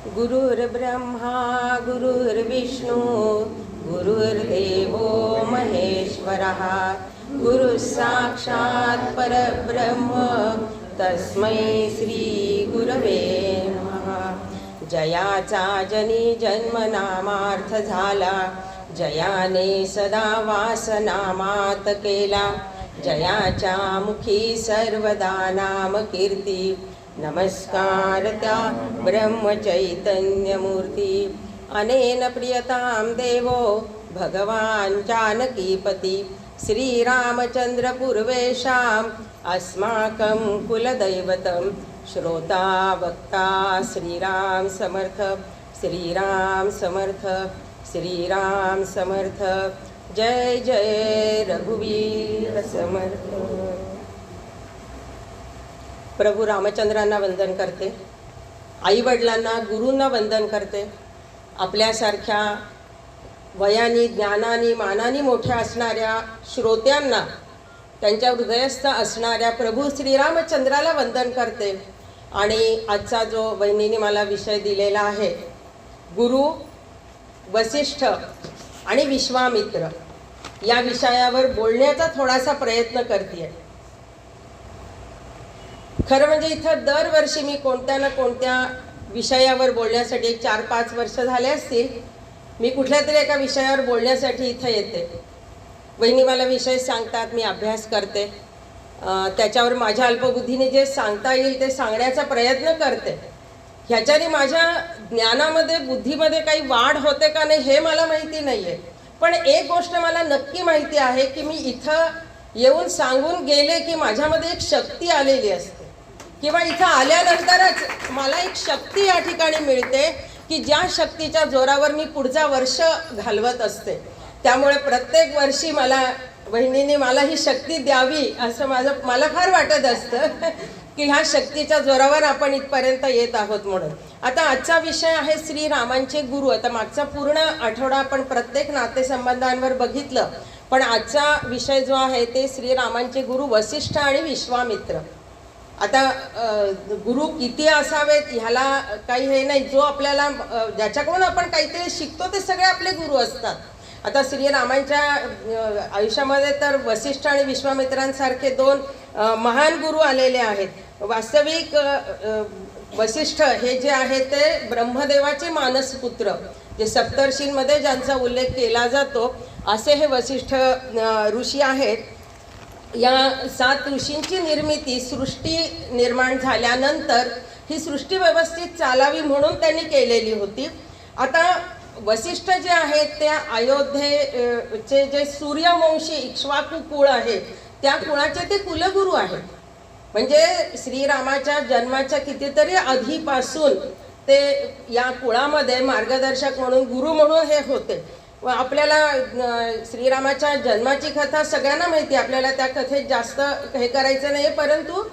गुरुर्ब्रह्मा गुरुर्विष्णू गुरुर्देवो महेश्वरः गुरुः साक्षात् परब्रह्म तस्मै श्री गुरवे नमः। जयाचा जनी जन्मनामार्थ झाला, जयाने सदा वासनामात केला, जयाच्या मुखी सर्वदा नाम कीर्ती। नमस्कार त्या ब्रह्मचैतन्यमूर्ती। अनेन प्रियतां देवो भगवान् जानकीपति श्रीरामचन्द्र पूर्वेषाम् अस्माकं कुलदैवतं। श्रोता वक्ता श्रीराम समर्थ, श्रीराम समर्थ, श्रीराम समर्थ। जय जय रघुवीर समर्थ। प्रभू रामचंद्रांना वंदन करते, आई वडिलांना गुरूंना वंदन करते। आपल्यासारख्या वयानी ज्ञानानी मानानी मोठ्या असणाऱ्या श्रोत्यांना, त्यांच्या हृदयस्थ असणाऱ्या प्रभू श्रीरामचंद्राला वंदन करते। आणि आजचा जो बहिणीने मला विषय दिलेला आहे, गुरु वसिष्ठ आणि विश्वामित्र, या विषयावर बोलण्याचा थोडासा प्रयत्न करते। खरं म्हणजे इथं दरवर्षी मी कोणत्या ना कोणत्या विषयावर बोलण्यासाठी 4-5 वर्ष झाले असतील, मी कुठल्या तरी एका विषयावर बोलण्यासाठी इथं येते। वहिनी मला विषय सांगतात, मी अभ्यास करते, त्याच्यावर माझ्या अल्पबुद्धीने जे सांगता येईल ते सांगण्याचा प्रयत्न करते। ह्याच्याने माझ्या ज्ञानामध्ये बुद्धीमध्ये काही वाढ होते का नाही हे मला माहिती नाही आहे, पण एक गोष्ट मला नक्की माहिती आहे की मी इथं येऊन सांगून गेले की माझ्यामध्ये एक शक्ती आलेली असते, किंवा इथं आल्यानंतरच मला एक शक्ती या ठिकाणी मिळते की ज्या शक्तीच्या जोरावर मी पुढचा वर्ष घालवत असते। त्यामुळे प्रत्येक वर्षी मला बहिणीने मला ही शक्ती द्यावी असं मला फार वाटत असतं की ह्या शक्तीच्या जोरावर आपण इथपर्यंत येत आहोत म्हणून। आता आजचा विषय आहे श्रीरामांचे गुरु। आता मागचा पूर्ण आठवडा आपण प्रत्येक नातेसंबंधांवर बघितलं, पण आजचा विषय जो आहे ते श्रीरामांचे गुरु वसिष्ठ आणि विश्वामित्र। आता गुरु किती असावेत ह्याला काही हे नाही, जो आपल्याला ज्याच्याकडून आपण काहीतरी शिकतो ते सगळे आपले गुरु असतात। आता श्रीरामांच्या आयुष्यामध्ये तर वसिष्ठ आणि विश्वामित्रांसारखे 2 महान गुरु आलेले आहेत। वास्तविक वसिष्ठ हे जे आहे ते ब्रह्मदेवाचे मानसपुत्र, जे सप्तर्षींमध्ये ज्यांचा उल्लेख केला जातो असे हे वसिष्ठ ऋषी आहेत। या 7 ऋषींची निर्मिती सृष्टी निर्माण झाल्यानंतर ही सृष्टी व्यवस्थित चालावी म्हणून त्यांनी केलेली होती। आता वसिष्ठ जे आहेत त्या अयोध्येचे जे सूर्यवंशी इक्ष्वाकू कुळ आहे त्या कुळाचे ते कुलगुरू आहेत। म्हणजे श्रीरामाच्या जन्माच्या कितीतरी आधीपासून ते या कुळामध्ये मार्गदर्शक म्हणून गुरु म्हणून हे होते। व आपल्याला श्रीरामाच्या जन्माची कथा सगळ्यांना माहिती आहे, आपल्याला त्या कथेत जास्त हे करायचं नाही। परंतु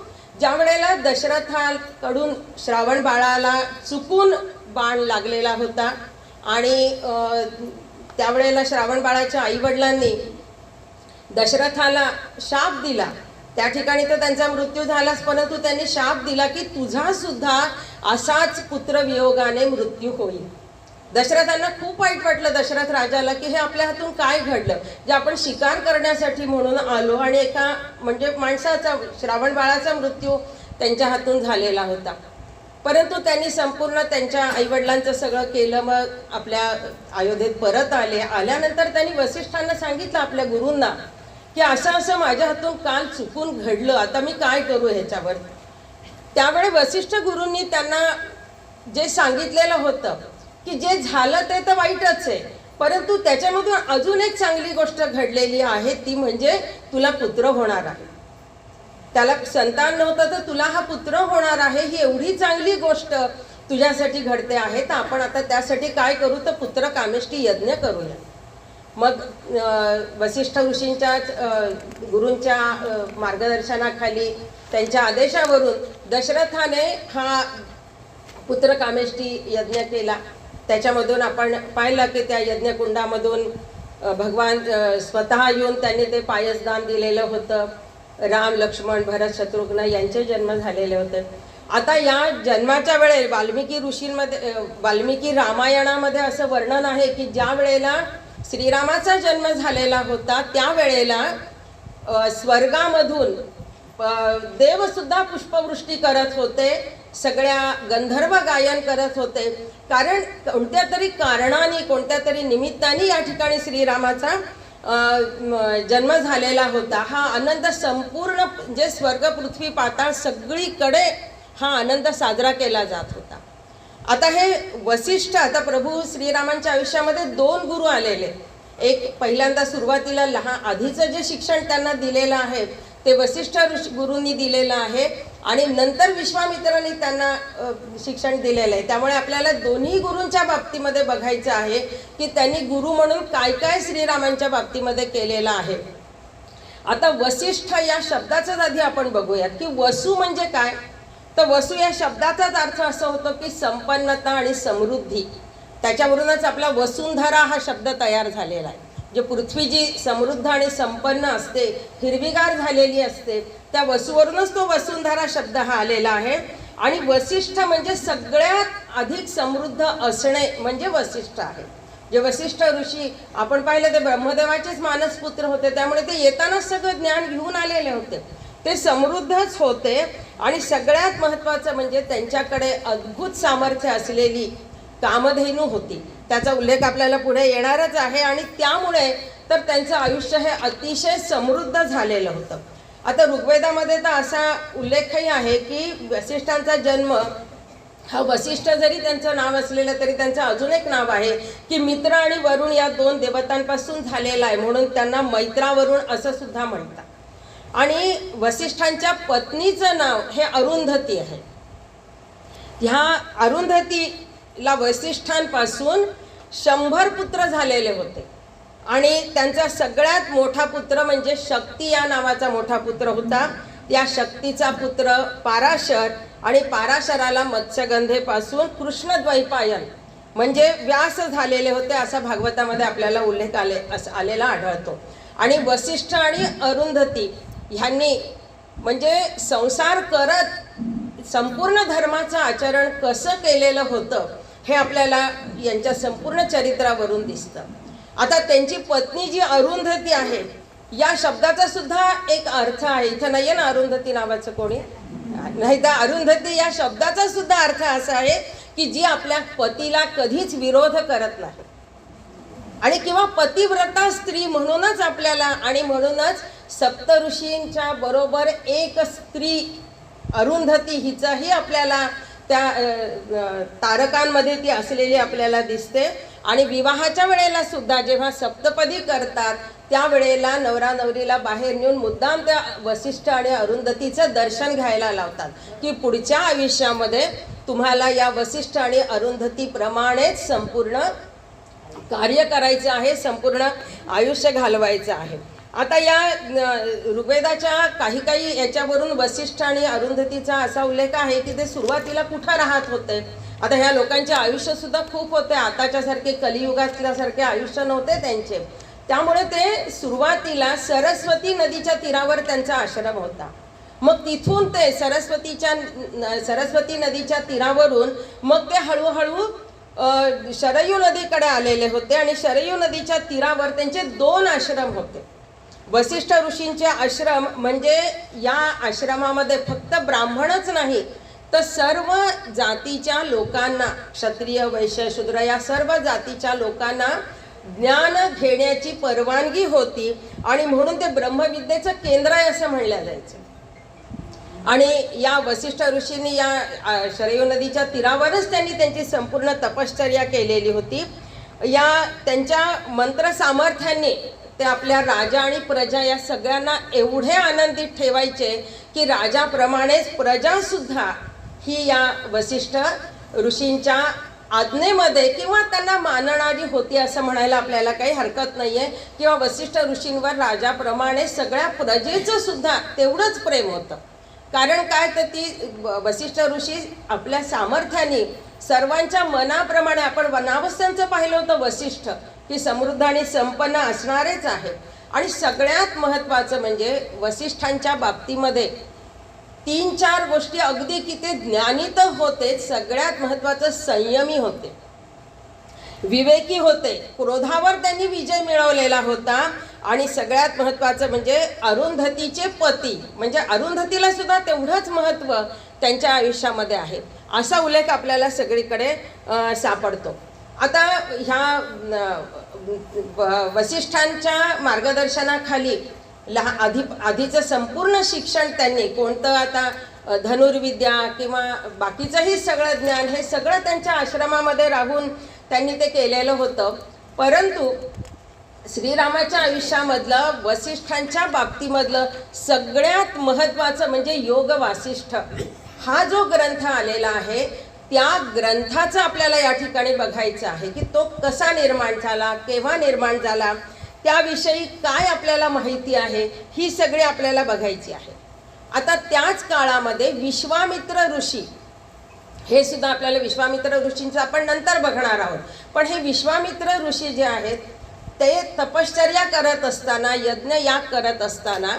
ज्या वेळेला दशरथाकडून श्रावण बाळाला चुकून बाण लागलेला होता आणि त्यावेळेला श्रावण बाळाच्या आईवडिलांनी दशरथाला शाप दिला, त्या ठिकाणी तर त्यांचा मृत्यू झालाच, परंतु त्यांनी शाप दिला की तुझा सुद्धा असाच पुत्रवियोगाने मृत्यू होईल। दशरथांना खूप वाईट वाटलं, दशरथ राजाला, की हे आपल्या हातून काय घडलं, जे आपण शिकार करण्यासाठी म्हणून आलो आणि एका म्हणजे माणसाचा श्रावण बाळाचा मृत्यू त्यांच्या हातून झालेला होता। परंतु त्यांनी संपूर्ण त्यांच्या आईवडिलांचं सगळं केलं, मग आपल्या अयोध्येत परत आले। आल्यानंतर त्यांनी वसिष्ठांना सांगितलं आपल्या गुरूंना की असं असं माझ्या हातून काल चुकून घडलं, आता मी काय करू ह्याच्यावर। त्यावेळी वसिष्ठ गुरूंनी त्यांना जे सांगितलेलं होतं की जे झालं ते तर वाईटच आहे, परंतु त्याच्यामधून अजून एक चांगली गोष्ट घडलेली आहे, ती म्हणजे तुला पुत्र होणार आहे। त्याला संतान नव्हतं तर तुला हा पुत्र होणार आहे, ही एवढी चांगली गोष्ट तुझ्यासाठी घडते आहे, तर आपण आता त्यासाठी काय करू, तर पुत्र कामेष्टी यज्ञ करूया। मग वसिष्ठ ऋषींच्या गुरूंच्या मार्गदर्शनाखाली त्यांच्या आदेशावरून दशरथाने हा पुत्र कामेष्टी यज्ञ केला। त्याच्यामधून आपण पाहिलं की त्या यज्ञकुंडामधून भगवान स्वतः येऊन त्यांनी ते पायसदान दिलेलं होतं। राम लक्ष्मण भरत शत्रुघ्न यांचे जन्म झालेले होते। आता या जन्माच्या वेळेला वाल्मिकी रामायणामध्ये असं वर्णन आहे की ज्या वेळेला श्रीरामाचा जन्म झालेला होता त्यावेळेला स्वर्गामधून देवसुद्धा पुष्पवृष्टी करत होते, सगळ्या गंधर्व गायन करत होते. कारण कोणत्या तरी कारणाने, कोणत्या तरी निमित्ताने या ठिकाणी श्रीरामाचा जन्म झालेला होता. हा आनंद संपूर्ण जे स्वर्ग पृथ्वी पाताळ सगळीकडे हा आनंद साजरा केला जात होता. आता हे वसिष्ठ, आता प्रभू श्रीरामांच्या आयुष्यामध्ये 2 गुरु आलेले. एक पहिल्यांदा सुरुवातीला आधीचं जे शिक्षण त्यांना दिलेलं आहे ते वसिष्ठ गुरूंनी दिलेलं आहे आणि नंतर विश्वामित्रांनी त्यांना शिक्षण दिलेलं आहे. त्यामुळे आपल्याला दोन्ही गुरूंच्या बाबतीमध्ये बघायचं आहे की त्यांनी गुरु म्हणून काय काय श्रीरामांच्या बाबतीमध्ये केलेलं आहे. आता वसिष्ठ या शब्दाचाच आधी आपण बघूयात की वसु म्हणजे काय. तर वसु या शब्दाचाच अर्थ असं होतो की संपन्नता आणि समृद्धी. त्याच्यावरूनच आपला वसुंधरा हा शब्द तयार झालेला आहे. जे पृथ्वी जी समृद्ध आणि संपन्न असते, हिरवीगार झालेली असते, त्या वसूवरूनच तो वसुंधरा शब्द हा आलेला आहे. आणि वसिष्ठ म्हणजे सगळ्यात अधिक समृद्ध असणे म्हणजे वसिष्ठ आहे. जे वसिष्ठ ऋषी आपण पाहिलं ते ब्रह्मदेवाचेच मानसपुत्र होते, त्यामुळे ते येतानाच सगळं ज्ञान घेऊन आलेले होते. ते समृद्धच होते आणि सगळ्यात महत्त्वाचं म्हणजे त्यांच्याकडे अद्भुत सामर्थ्य असलेली कामधेनू होती. त्याचा उल्लेख आपल्याला पुढे येणारच आहे आणि त्यामुळे तर त्यांचं आयुष्य हे अतिशय समृद्ध झालेलं होतं. आता ऋग्वेदामध्ये तर असा उल्लेखही आहे की वसिष्ठांचा जन्म हा वसिष्ठ जरी त्यांचं नाव असलेलं तरी त्यांचं अजून एक नाव आहे की मित्र आणि वरुण या 2 देवतांपासून झालेला आहे, म्हणून त्यांना मैत्रावरुण असं सुद्धा म्हणतात. आणि वसिष्ठांच्या पत्नीचं नाव हे अरुंधती आहे. ह्या अरुंधतीला वसिष्ठांपासून 100 पुत्र झालेले होते आणि त्यांचा सगळ्यात मोठा पुत्र म्हणजे शक्ती या नावाचा मोठा पुत्र होता. या शक्तीचा पुत्र पाराशर आणि पाराशराला मत्स्यगंधेपासून कृष्णद्वैपायन म्हणजे व्यास झालेले होते असा भागवतामध्ये आपल्याला उल्लेख आलेला आढळतो. आणि वसिष्ठ आणि अरुंधती ह्यांनी म्हणजे संसार करत संपूर्ण धर्माचं आचरण कसं केलेलं होतं हे आपल्याला यांच्या संपूर्ण चरित्रावरून दिसतं. आता त्यांची पत्नी जी अरुंधती आहे या शब्दाचा सुद्धा एक अर्थ आहे. इथं नाही आहे ना अरुंधती नावाचं कोणी, नाही तर अरुंधती या शब्दाचा सुद्धा अर्थ असा आहे की जी आपल्या पतीला कधीच विरोध करत नाही आणि किंवा पतिव्रता स्त्री म्हणूनच आपल्याला, आणि म्हणूनच सप्तऋषींच्या बरोबर एक स्त्री अरुंधती हिचाही आपल्याला त्या तारकांमध्ये ती असलेली आपल्याला दिसते. आणि विवाहाच्या वेळेला सुद्धा जेव्हा सप्तपदी करतात त्यावेळेला नवरा नवरीला बाहेर नेऊन मुद्दाम त्या वसिष्ठ आणि अरुंधतीचं दर्शन घ्यायला लावतात की पुढच्या आयुष्यामध्ये तुम्हाला या वसिष्ठ आणि अरुंधतीप्रमाणेच संपूर्ण कार्य करायचं आहे, संपूर्ण आयुष्य घालवायचं आहे. आता या ऋग्वेदाच्या काही याच्यावरून वसिष्ठ आणि अरुंधतीचा असा उल्लेख आहे की ते सुरुवातीला कुठं राहत होते. आता ह्या लोकांचे आयुष्य सुद्धा खूप होते, आताच्यासारखे कलियुगातल्यासारखे आयुष्य नव्हते त्यांचे. त्यामुळे ते सुरुवातीला सरस्वती नदीच्या तीरावर त्यांचा आश्रम होता. मग तिथून ते सरस्वती नदीच्या तीरावरून मग ते हळूहळू शरयू नदीकडे आलेले होते आणि शरयू नदीच्या तीरावर त्यांचे 2 आश्रम होते. वसिष्ठ ऋषींचे आश्रम म्हणजे या आश्रमामध्ये फक्त ब्राह्मणच नाही तर सर्व जातीच्या लोकांना, क्षत्रिय वैश्य शूद्र या सर्व जातीच्या लोकांना ज्ञान घेण्याची परवानगी होती आणि म्हणून ते ब्रह्मविद्येचं केंद्र आहे असं म्हणलं जायचं. आणि या वसिष्ठ ऋषींनी या शरयू नदीच्या तीरावरच त्यांनी त्यांची संपूर्ण तपश्चर्या केलेली होती. या त्यांच्या मंत्र सामर्थ्याने ते आपल्या राजा आणि प्रजा या सगळ्यांना एवढे आनंदित ठेवायचे की राजाप्रमाणेच प्रजासुद्धा ही या वसिष्ठ ऋषींच्या आज्ञेमध्ये किंवा त्यांना मानणारी होती असं म्हणायला आपल्याला काही हरकत नाही आहे. किंवा वसिष्ठ ऋषींवर राजाप्रमाणे सगळ्या प्रजेचं सुद्धा तेवढंच प्रेम होतं. कारण काय तर ती वसिष्ठ ऋषी आपल्या सामर्थ्याने सर्वांच्या मनाप्रमाणे, आपण वनावस्थांचं पाहिलं होतं वसिष्ठ की समृद्ध आणि संपन्न असणारेच आहे. आणि सगळ्यात महत्त्वाचं म्हणजे वसिष्ठांच्या बाबतीमध्ये 3-4 गोष्टी अगदी की ते ज्ञानी तर होते, सगळ्यात महत्त्वाचं संयमी होते, विवेकी होते, क्रोधावर त्यांनी विजय मिळवलेला होता. आणि सगळ्यात महत्त्वाचं म्हणजे अरुंधतीचे पती, म्हणजे अरुंधतीला सुद्धा तेवढंच महत्त्व त्यांच्या आयुष्यामध्ये आहे, असा उल्लेख आपल्याला सगळीकडे सापडतो. आता ह्या वसिष्ठांच्या मार्गदर्शनाखाली आधीचं संपूर्ण शिक्षण त्यांनी कोणतं, आता धनुर्विद्या किंवा बाकीचंही सगळं ज्ञान, हे सगळं त्यांच्या आश्रमामध्ये राहून त्यांनी ते केलेलं होतं. परंतु श्रीरामाच्या आयुष्यामधलं, वसिष्ठांच्या बाबतीमधलं सगळ्यात महत्त्वाचं म्हणजे योग वासिष्ठ हा जो ग्रंथ आलेला आहे, त्या ग्रंथाचं आपल्याला या ठिकाणी बघायचं आहे की तो कसा निर्माण झाला, केव्हा निर्माण झाला, त्याविषयी काय आपल्याला माहिती आहे, ही सगळी आपल्याला बघायची आहे. आता त्याच काळामध्ये विश्वामित्र ऋषी, हे सुद्धा आपल्याला विश्वामित्र ऋषींचं आपण नंतर बघणार आहोत. पण हे विश्वामित्र ऋषी जे आहेत ते तपश्चर्या करत असताना, यज्ञयाग करत असताना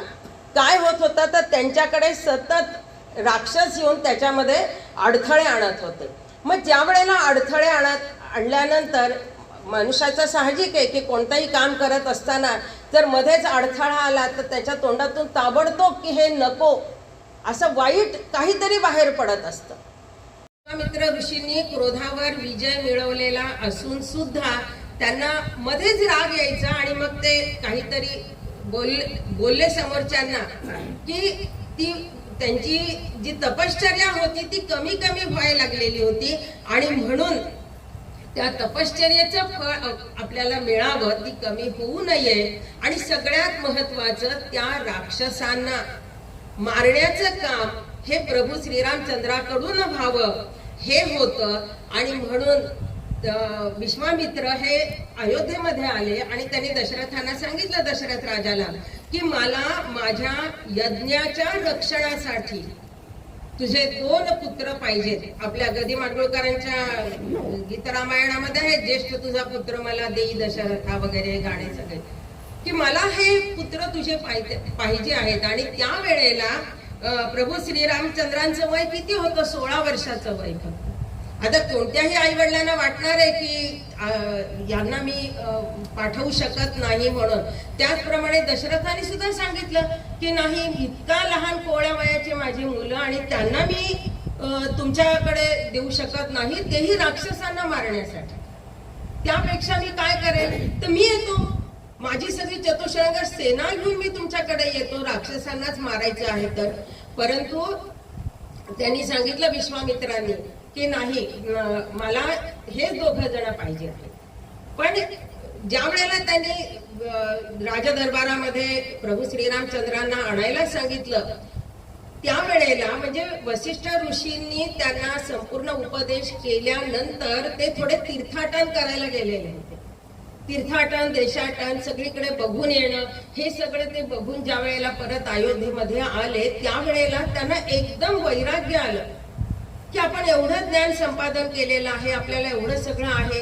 काय होत होतं, तर त्यांच्याकडे सतत राक्षस येऊन त्याच्यामध्ये अडथळे आणत होते. मग ज्या वेळेला अडथळे आणल्यानंतर मनुष्याचं साहजिक आहे की कोणतंही काम करत असताना जर मध्येच अडथळा आला तर त्याच्या तोंडातून ताबडतोब की हे नको असं वाईट काहीतरी बाहेर पडत असतं. विश्वामित्र ऋषींनी क्रोधावर विजय मिळवलेला असून सुद्धा त्यांना मध्येच राग यायचा आणि मग ते काहीतरी बोलले समोरच्यांना की ती त्यांची जी तपश्चर्या होती ती कमी कमी व्हायला लागलेली होती आणि म्हणून त्या तपश्चर्येचं फळ आपल्याला मिळावं, ती कमी होऊ नये. आणि सगळ्यात महत्वाचं, त्या राक्षसांना मारण्याचं काम हे प्रभू श्रीरामचंद्राकडून व्हावं हे होतं. आणि म्हणून विश्वामित्र हे अयोध्येमध्ये आले आणि त्यांनी दशरथांना सांगितलं, दशरथ राजाला, की मला माझ्या यज्ञाच्या रक्षणासाठी तुझे 2 पुत्र पाहिजेत. आपल्या गदी माडगुळकरांच्या गीतरामायणामध्ये आहे, ज्येष्ठ तुझा पुत्र मला देई दशरथा वगैरे गाणे सगळे, की मला हे पुत्र तुझे पाहिजे आहेत. आणि त्या वेळेला प्रभू श्रीरामचंद्रांचं वय किती होतं? 16 वर्षाचं वय फक्त. आता कोणत्याही आई वडिलांना वाटणार आहे की यांना मी पाठवू शकत नाही म्हणून. त्याचप्रमाणे दशरथाने सुद्धा सांगितलं की नाही, इतका लहान कोवळ्या वयाची माझी मुलं आणि त्यांना मी तुमच्याकडे देऊ शकत नाही, तेही राक्षसांना मारण्यासाठी. त्यापेक्षा मी काय करेन, तर मी येतो, माझी सगळी चतुष्षंग सेना घेऊन मी तुमच्याकडे येतो, राक्षसांनाच मारायचं आहे तर. परंतु त्यांनी सांगितलं विश्वामित्रांनी की नाही, मला हे 2 जण पाहिजे आहेत. पण ज्या वेळेला त्यांनी राजदरबारामध्ये प्रभू श्रीरामचंद्रांना आणायला सांगितलं, त्यावेळेला म्हणजे वसिष्ठ ऋषींनी त्यांना संपूर्ण उपदेश केल्यानंतर ते थोडे तीर्थाटन करायला गेलेले होते. तीर्थाटन, देशाटन, सगळीकडे बघून येणं, हे सगळं ते बघून ज्या वेळेला परत अयोध्येमध्ये आले, त्यावेळेला त्यांना एकदम वैराग्य आलं की आपण एवढं ज्ञान संपादन केलेलं आहे, आपल्याला एवढं सगळं आहे,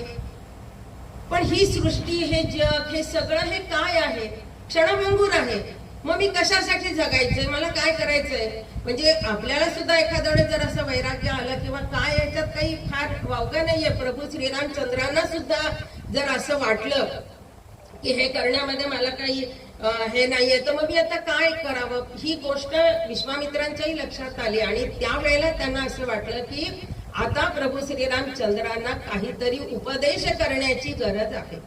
पण ही सृष्टी, हे जग, हे सगळं हे काय आहे? क्षणभंगूर आहे. मग मी कशासाठी जगायचंय, मला काय करायचंय? म्हणजे आपल्याला सुद्धा एखाद्या वेळेस जर असं वैराग्य आलं किंवा काय, याच्यात काही फार वावगं नाहीये. प्रभू श्रीरामचंद्रांना सुद्धा जर असं वाटलं की हे करण्यामध्ये मला काही हे नाहीये, तर मग मी आता काय करावं, ही गोष्ट विश्वामित्रांच्याही लक्षात आली. आणि त्यावेळेला त्यांना असं वाटलं की आता प्रभू श्रीरामचंद्रांना काहीतरी उपदेश करण्याची गरज आहे.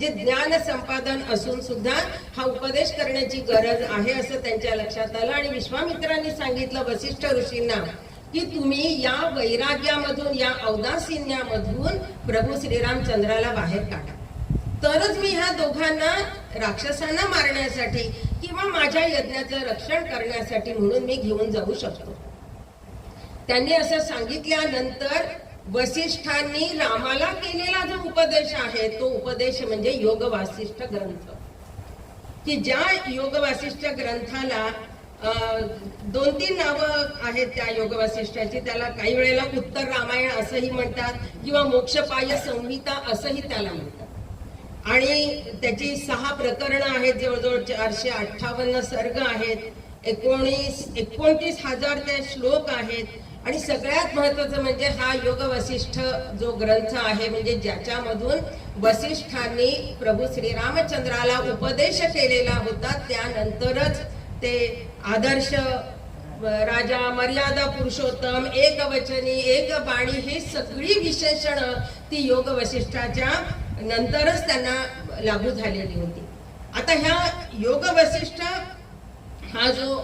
जे ज्ञान संपादन असून सुद्धा हा उपदेश करण्याची गरज आहे असं त्यांच्या लक्षात आलं. आणि विश्वामित्रांनी सांगितलं वसिष्ठ ऋषींना की तुम्ही या वैराग्यामधून, या औदासिन्यामधून प्रभू श्रीरामचंद्राला बाहेर काढा, तरच मी ह्या दोघांना, राक्षसांना मारण्यासाठी किंवा माझ्या यज्ञाचं रक्षण करण्यासाठी म्हणून मी घेऊन जाऊ शकतो. त्यांनी असं सांगितल्यानंतर वसिष्ठांनी रामाला केलेला जो उपदेश आहे तो उपदेश म्हणजे योग वासिष्ठ ग्रंथ, की ज्या योग वासिष्ठ ग्रंथाला 2-3 नावं आहेत त्या योग वासिष्ठाची. त्याला काही वेळेला उत्तर रामायण असंही म्हणतात किंवा मोक्षपाय संहिता असंही त्याला म्हणतात. आणि त्याची 6 प्रकरणं आहेत, जवळजवळ 458 सर्ग आहेत. 29,000 ते श्लोक आहेत. आणि सगळ्यात महत्वाचं म्हणजे हा योग वसिष्ठ जो ग्रंथ आहे, म्हणजे ज्याच्यामधून वसिष्ठांनी प्रभू श्रीरामचंद्राला उपदेश केलेला होता, त्यानंतरच ते आदर्श राजा, मर्यादा पुरुषोत्तम, एकवचनी, एक बाणी, हे सगळी विशेषण ती योग वसिष्ठाच्या नंतरच त्यांना लागू झालेली होती. आता ह्या योग वसिष्ठ हा जो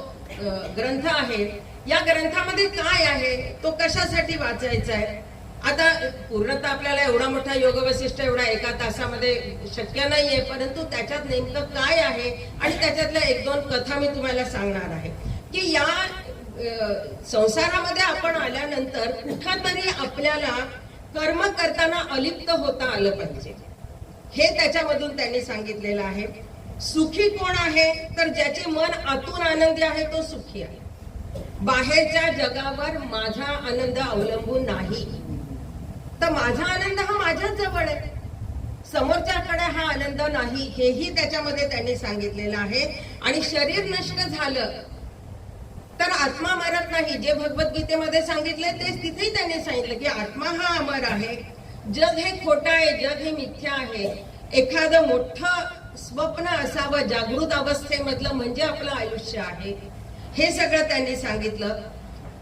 ग्रंथ आहे, या ग्रंथामध्ये काय आहे, तो कशासाठी वाचायचा आहे? आता पूर्णतः आपल्याला एवढा मोठा योग वसिष्ठ एवढा एका तासामध्ये शक्य नाहीये, परंतु त्याच्यात नेमकं काय आहे आणि त्याच्यातल्या 1-2 कथा मी तुम्हाला सांगणार आहे. की या संसारामध्ये आपण आल्यानंतर कुठंतरी आपल्याला कर्म करताना अलिप्त होता आलं पाहिजे, हे त्याच्यामधून त्यांनी सांगितलेलं आहे. सुखी कोण आहे, तर ज्याचे मन आतून आनंदी आहे तो सुखी आहे. बाहेरच्या जगावर माझा आनंद अवलंबून नाही, तर माझा आनंद हा माझ्याच जवळ आहे, समोरच्याकडे हा आनंद नाही, हेही त्याच्यामध्ये त्यांनी सांगितलेलं आहे. आणि शरीर नष्ट झालं तर आत्मा मरत नाही, जे भगवद्गीतेमध्ये सांगितले तेच तिथेही त्यांनी सांगितलं की आत्मा हा अमर आहे. जग हे खोटं आहे, जग हे मिथ्या आहे. एखादं मोठं स्वप्न असावं जागृत अवस्थेमधलं, म्हणजे आपलं आयुष्य आहे, हे सगळं त्यांनी सांगितलं.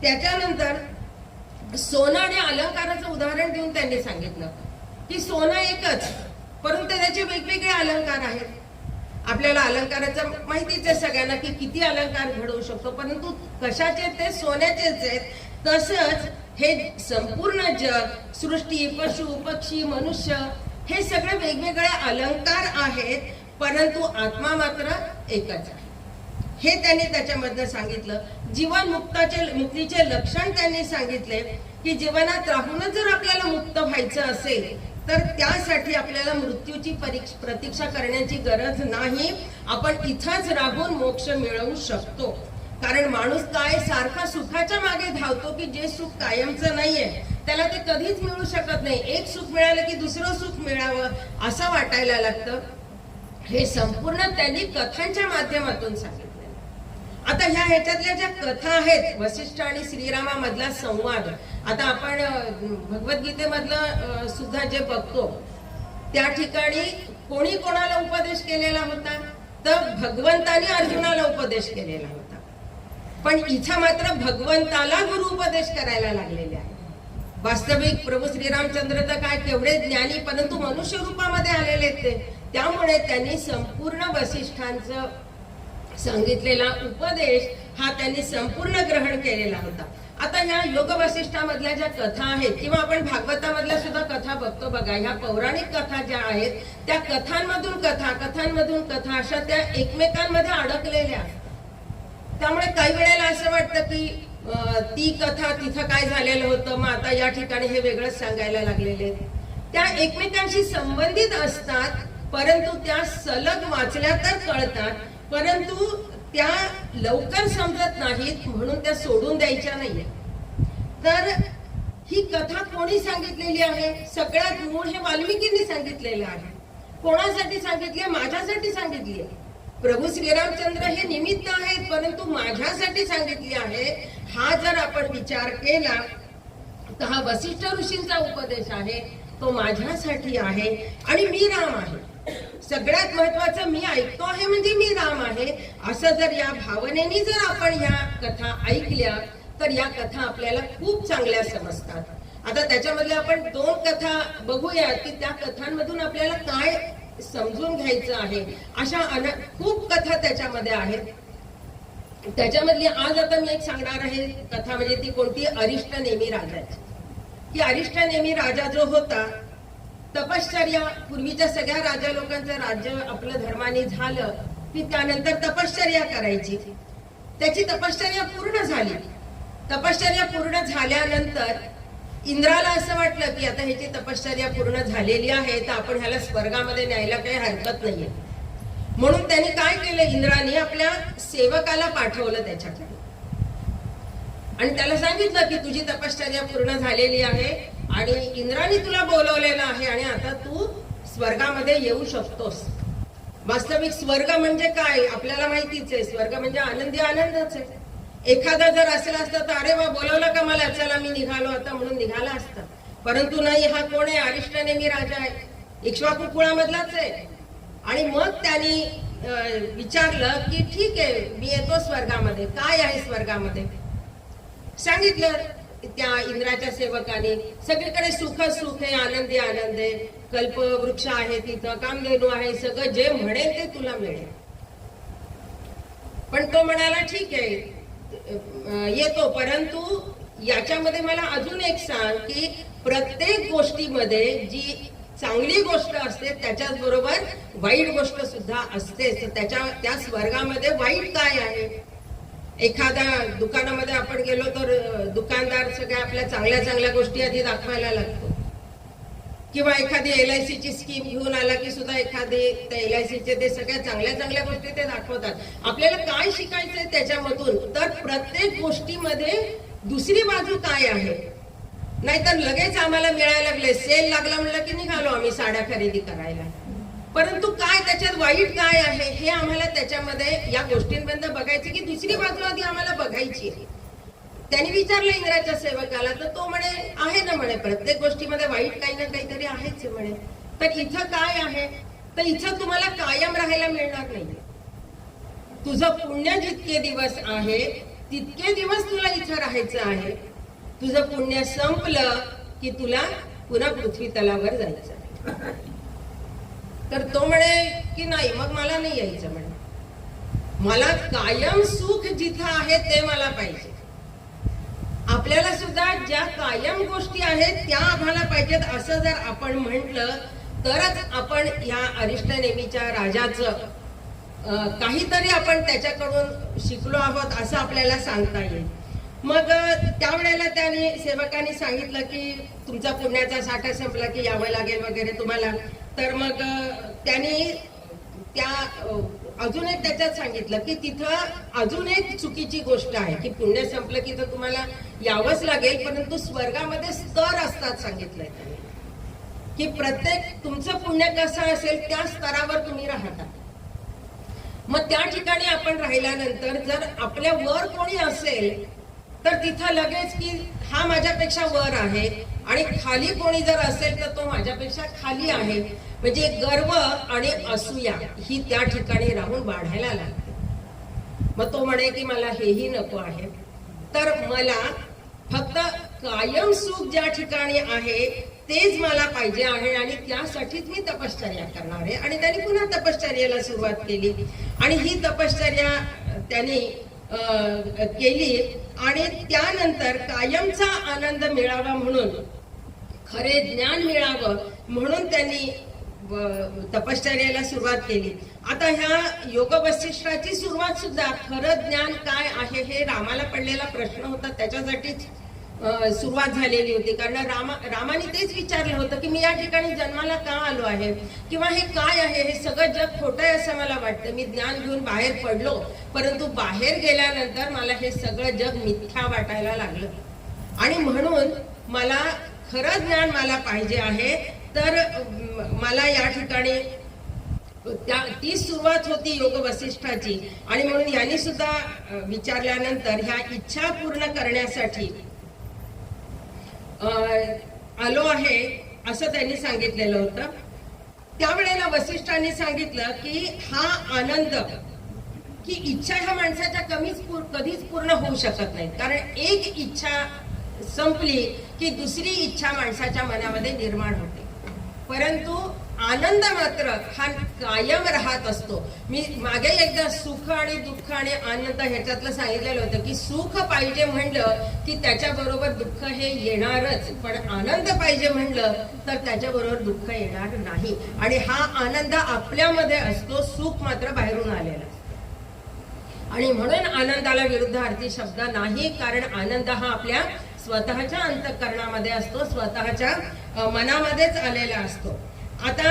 त्याच्यानंतर सोनं आणि अलंकाराचं उदाहरण देऊन त्यांनी सांगितलं की सोनं एकच, परंतु त्याचे वेगवेगळे अलंकार आहेत. आपल्याला अलंकाराचं माहितीच आहे सगळ्यांना की किती अलंकार घडवू शकतो, परंतु कशाचे, ते सोन्याचेच आहेत. तसंच हे संपूर्ण जग, सृष्टी, पशु पक्षी, मनुष्य, हे सगळे वेगवेगळे अलंकार आहेत, परंतु आत्मा मात्र एकच आहे, हे त्यांनी त्याच्यामधनं सांगितलं. जीवन मुक्तीचे लक्षण त्यांनी सांगितले की जीवनात राहूनच जर आपल्याला मुक्त व्हायचं असेल तर त्यासाठी आपल्याला मृत्यूची प्रतीक्षा करण्याची गरज नाही, आपण इथंच राहून मोक्ष मिळवू शकतो. कारण माणूस काय सारखा सुखाच्या मागे धावतो की जे सुख कायमचं नाहीये, त्याला ते कधीच मिळू शकत नाही. एक सुख मिळालं की दुसरं सुख मिळावं असं वाटायला लागतं. हे संपूर्ण त्यांनी कथांच्या माध्यमातून सांगितलं. आता ह्याच्यातल्या ज्या कथा आहेत, वसिष्ठ आणि श्रीरामामधला संवाद, आता आपण भगवद्गीतेमधलं सुद्धा जे बघतो, त्या ठिकाणी कोणी कोणाला उपदेश केलेला होता, तर भगवंतानी अर्जुनाला उपदेश केलेला होता. पण इथं मात्र भगवंताला गुरु उपदेश करायला लागलेले आहे. वास्तविक प्रभू श्रीरामचंद्र तर काय केवढे ज्ञानी, परंतु मनुष्य रूपामध्ये आलेले ते, त्यामुळे त्यांनी संपूर्ण वसिष्ठांचं सांगितलेला उपदेश हा त्यांनी संपूर्ण ग्रहण केलेला होता. आता या योग वसिष्ठामधल्या ज्या कथा आहेत, किंवा आपण भागवतामधल्या सुद्धा कथा बघतो बघा, ह्या पौराणिक कथा ज्या आहेत, त्या कथांमधून कथा अशा त्या एकमेकांमध्ये अडकलेल्या. त्यामुळे काही वेळेला असं वाटतं की ती कथा तिथं काय झालेलं होतं, मग आता या ठिकाणी हे वेगळंच सांगायला लागलेले. त्या एकमेकांशी संबंधित असतात, परंतु त्या सलग वाचल्या तर कळतात, परंतु त्या लवकर समजत नाहीत, म्हणून त्या सोडून द्यायच्या नाहीये. तर ही कथा कोणी सांगितलेली आहे? सगळ्यात मूळ हे वाल्मिकींनी सांगितलेलं आहे. कोणासाठी सांगितली? माझ्यासाठी सांगितली आहे. प्रभू श्रीरामचंद्र हे निमित्त आहेत, परंतु माझ्यासाठी सांगितली आहे. हा जर आपण विचार केला तर हा वसिष्ठ ऋषींचा उपदेश आहे, तो माझ्यासाठी आहे. आणि मी राम आहे, सगळ्यात महत्वाचं मी ऐकतो आहे म्हणजे मी राम आहे, असं जर या भावनेने जर आपण या कथा ऐकल्या तर या कथा आपल्याला खूप चांगल्या समजतात. आता त्याच्यामधले आपण 2 कथा बघूया की त्या कथांमधून आपल्याला काय समजून घ्यायचं आहे. अशा खूप कथा त्याच्यामध्ये आहेत. त्याच्यामधली आज आता मी एक सांगणार आहे कथा, म्हणजे ती कोणती, अरिष्ट नेमी राजाची. की अरिष्ट नेमी राजा जो होता, तपश्चर्या, पूर्वीच्या सगळ्या राजा लोकांचं राज्य आपलं धर्माने झालं की त्यानंतर तपश्चर्या करायची. त्याची तपश्चर्या पूर्ण झाली. तपश्चर्या पूर्ण झाल्यानंतर इंद्राला असं वाटलं की आता ह्याची तपश्चर्या पूर्ण झालेली आहे, तर आपण ह्याला स्वर्गामध्ये न्यायला काही हरकत नाहीये. म्हणून त्यांनी काय केलं, इंद्राने आपल्या सेवकाला पाठवलं त्याच्याकडे आणि त्याला सांगितलं की तुझी तपश्चर्या पूर्ण झालेली आहे आणि इंद्राने तुला बोलवलेलं आहे आणि आता तू स्वर्गामध्ये येऊ शकतोस. वास्तविक स्वर्ग म्हणजे काय आपल्याला माहितीच आहे. स्वर्ग म्हणजे आनंदी आनंदच आहे. एखादा जर असला असता तर अरे वा बोलवलं का मला, चला मी निघालो आता म्हणून निघाला असता. परंतु नाही, हा कोण आहे, अरिष्टनेमी राजा आहे, इक्ष्वाकू कुळामधलाच आहे. आणि मग त्यांनी विचारलं की ठीक आहे मी येतो स्वर्गामध्ये. काय आहे स्वर्गामध्ये सांगितलं त्या इंद्राच्या सेवकाने. सगळीकडे सुख सुख आहे, आनंदी आनंद आहे, कल्पवृक्ष आहे, तिथं कामधेनू आहे, सगळं जे म्हणेल ते तुला मिळेल. पण तो म्हणाला ठीक आहे येतो, परंतु याच्यामध्ये मला अजून एक सांग की प्रत्येक गोष्टीमध्ये जी चांगली गोष्ट असते त्याच्याच बरोबर वाईट गोष्ट सुद्धा असते. त्या स्वर्गामध्ये वाईट काय आहे. एखाद्या दुकानामध्ये आपण गेलो तर दुकानदार सगळ्या आपल्या चांगल्या चांगल्या गोष्टी आधी दाखवायला लागतो. किंवा एखादी LIC ची स्कीम घेऊन आला की सुद्धा एखादी त्या LIC चे ते सगळ्या चांगल्या चांगल्या गोष्टी ते दाखवतात. आपल्याला काय शिकायचंय त्याच्यामधून, तर प्रत्येक गोष्टीमध्ये दुसरी बाजू काय आहे. नाहीतर लगेच आम्हाला मिळायला लागले, सेल लागला म्हणलं की निघालो आम्ही साड्या खरेदी करायला. परंतु काय त्याच्यात वाईट काय आहे हे आम्हाला त्याच्यामध्ये या गोष्टींबद्दल बघायचे की दुसरी बाजू आधी आम्हाला बघायची. त्यांनी विचारलं इंद्राच्या सेवकाला, तर तो म्हणे आहे ना म्हणे प्रत्येक गोष्टीमध्ये वाईट काही ना काहीतरी आहेच म्हणे. तर इथं काय आहे, तर इथं तुम्हाला कायम राहायला मिळणार नाही. तुझं पुण्य जितके दिवस आहे तितके दिवस तुला इथं राहायचं आहे. तुझं पुण्य संपलं की तुला पुन्हा पृथ्वी तलावर जायचं. तर तो म्हणे की नाही मग मला नाही यायचं म्हणे, मला कायम सुख जिथं आहे ते मला पाहिजे. आपल्याला सुद्धा ज्या कायम गोष्टी आहेत त्या आम्हाला पाहिजेत असं जर आपण म्हटलं तरच आपण ह्या अरिष्टनेमीच्या राजाचं काहीतरी आपण त्याच्याकडून शिकलो आहोत असं आपल्याला सांगता येईल. मग त्यावेळेला त्याने सेवकाने सांगितलं की तुमचा पुण्याचा साठा संपला की यावं लागेल वगैरे तुम्हाला. तर मग त्यांनी त्या अजून एक त्याच्यात सांगितलं की तिथं अजून एक चुकीची गोष्ट आहे की पुण्य संपलं की तर तुम्हाला यावंच लागेल, परंतु स्वर्गामध्ये स्तर असतात सांगितलंय त्यांनी की प्रत्येक तुमचं पुण्य कसं असेल त्या स्तरावर तुम्ही राहता. मग त्या ठिकाणी आपण राहिल्यानंतर जर आपल्या वर कोणी असेल तर तिथं लगेच की हा माझ्यापेक्षा वर आहे, आणि खाली कोणी जर असेल तर तो माझ्यापेक्षा खाली आहे, म्हणजे गर्व आणि असूया ही त्या ठिकाणी राहून वाढायला लागते. मग तो म्हणे की मला हेही नको आहे, तर मला फक्त कायम सुख ज्या ठिकाणी आहे तेच मला पाहिजे आहे आणि त्यासाठीच मी तपश्चर्या करणार आहे. आणि त्यांनी पुन्हा तपश्चर्याला सुरुवात केली आणि ही तपश्चर्या त्यांनी केली. आणि त्यानंतर कायमचा आनंद मिळावा म्हणून, खरे ज्ञान मिळावं म्हणून त्यांनी तपश्चर्याला सुरुवात केली. आता ह्या योग वसिष्ठाची सुरुवात सुद्धा खरं ज्ञान काय आहे हे रामाला पडलेला प्रश्न होता त्याच्यासाठीच सुरुवात झालेली होती. कारण रामाने तेच विचारलं होतं की मी या ठिकाणी जन्माला का आलो आहे किंवा हे काय आहे, हे सगळं जग खोटं आहे असं मला वाटतं. मी ज्ञान घेऊन बाहेर पडलो, परंतु बाहेर गेल्यानंतर मला हे सगळं जग मिथ्या वाटायला लागलं आणि म्हणून मला खरं ज्ञान मला पाहिजे आहे. तर मला या ठिकाणी ती सुरुवात होती योग वसिष्ठाची. आणि म्हणून यांनी सुद्धा विचारल्यानंतर ह्या इच्छा पूर्ण करण्यासाठी आलो आहे असं त्यांनी सांगितलेलं होतं. त्यावेळेला वसिष्ठांनी सांगितलं की हा आनंद की इच्छा ह्या माणसाच्या कधीच पूर्ण होऊ शकत नाही, कारण एक इच्छा संपली की दुसरी इच्छा माणसाच्या मनामध्ये निर्माण होते. परंतु आनंद मात्र हा कायम राहत असतो. मी मागे एकदा सुख आणि दुःख आणि आनंद ह्याच्यातलं सांगितलेलं होतं की सुख पाहिजे म्हणलं की त्याच्याबरोबर दुःख हे येणारच, पण आनंद पाहिजे म्हणलं तर त्याच्याबरोबर दुःख येणार नाही. आणि हा आनंद आपल्यामध्ये असतो, सुख मात्र बाहेरून आलेला असतो. आणि म्हणून आनंदाला विरुद्धार्थी शब्द नाही, कारण आनंद हा आपल्या स्वतःच्या अंतःकरणामध्ये असतो, स्वतःच्या मनामध्येच आलेला असतो. आता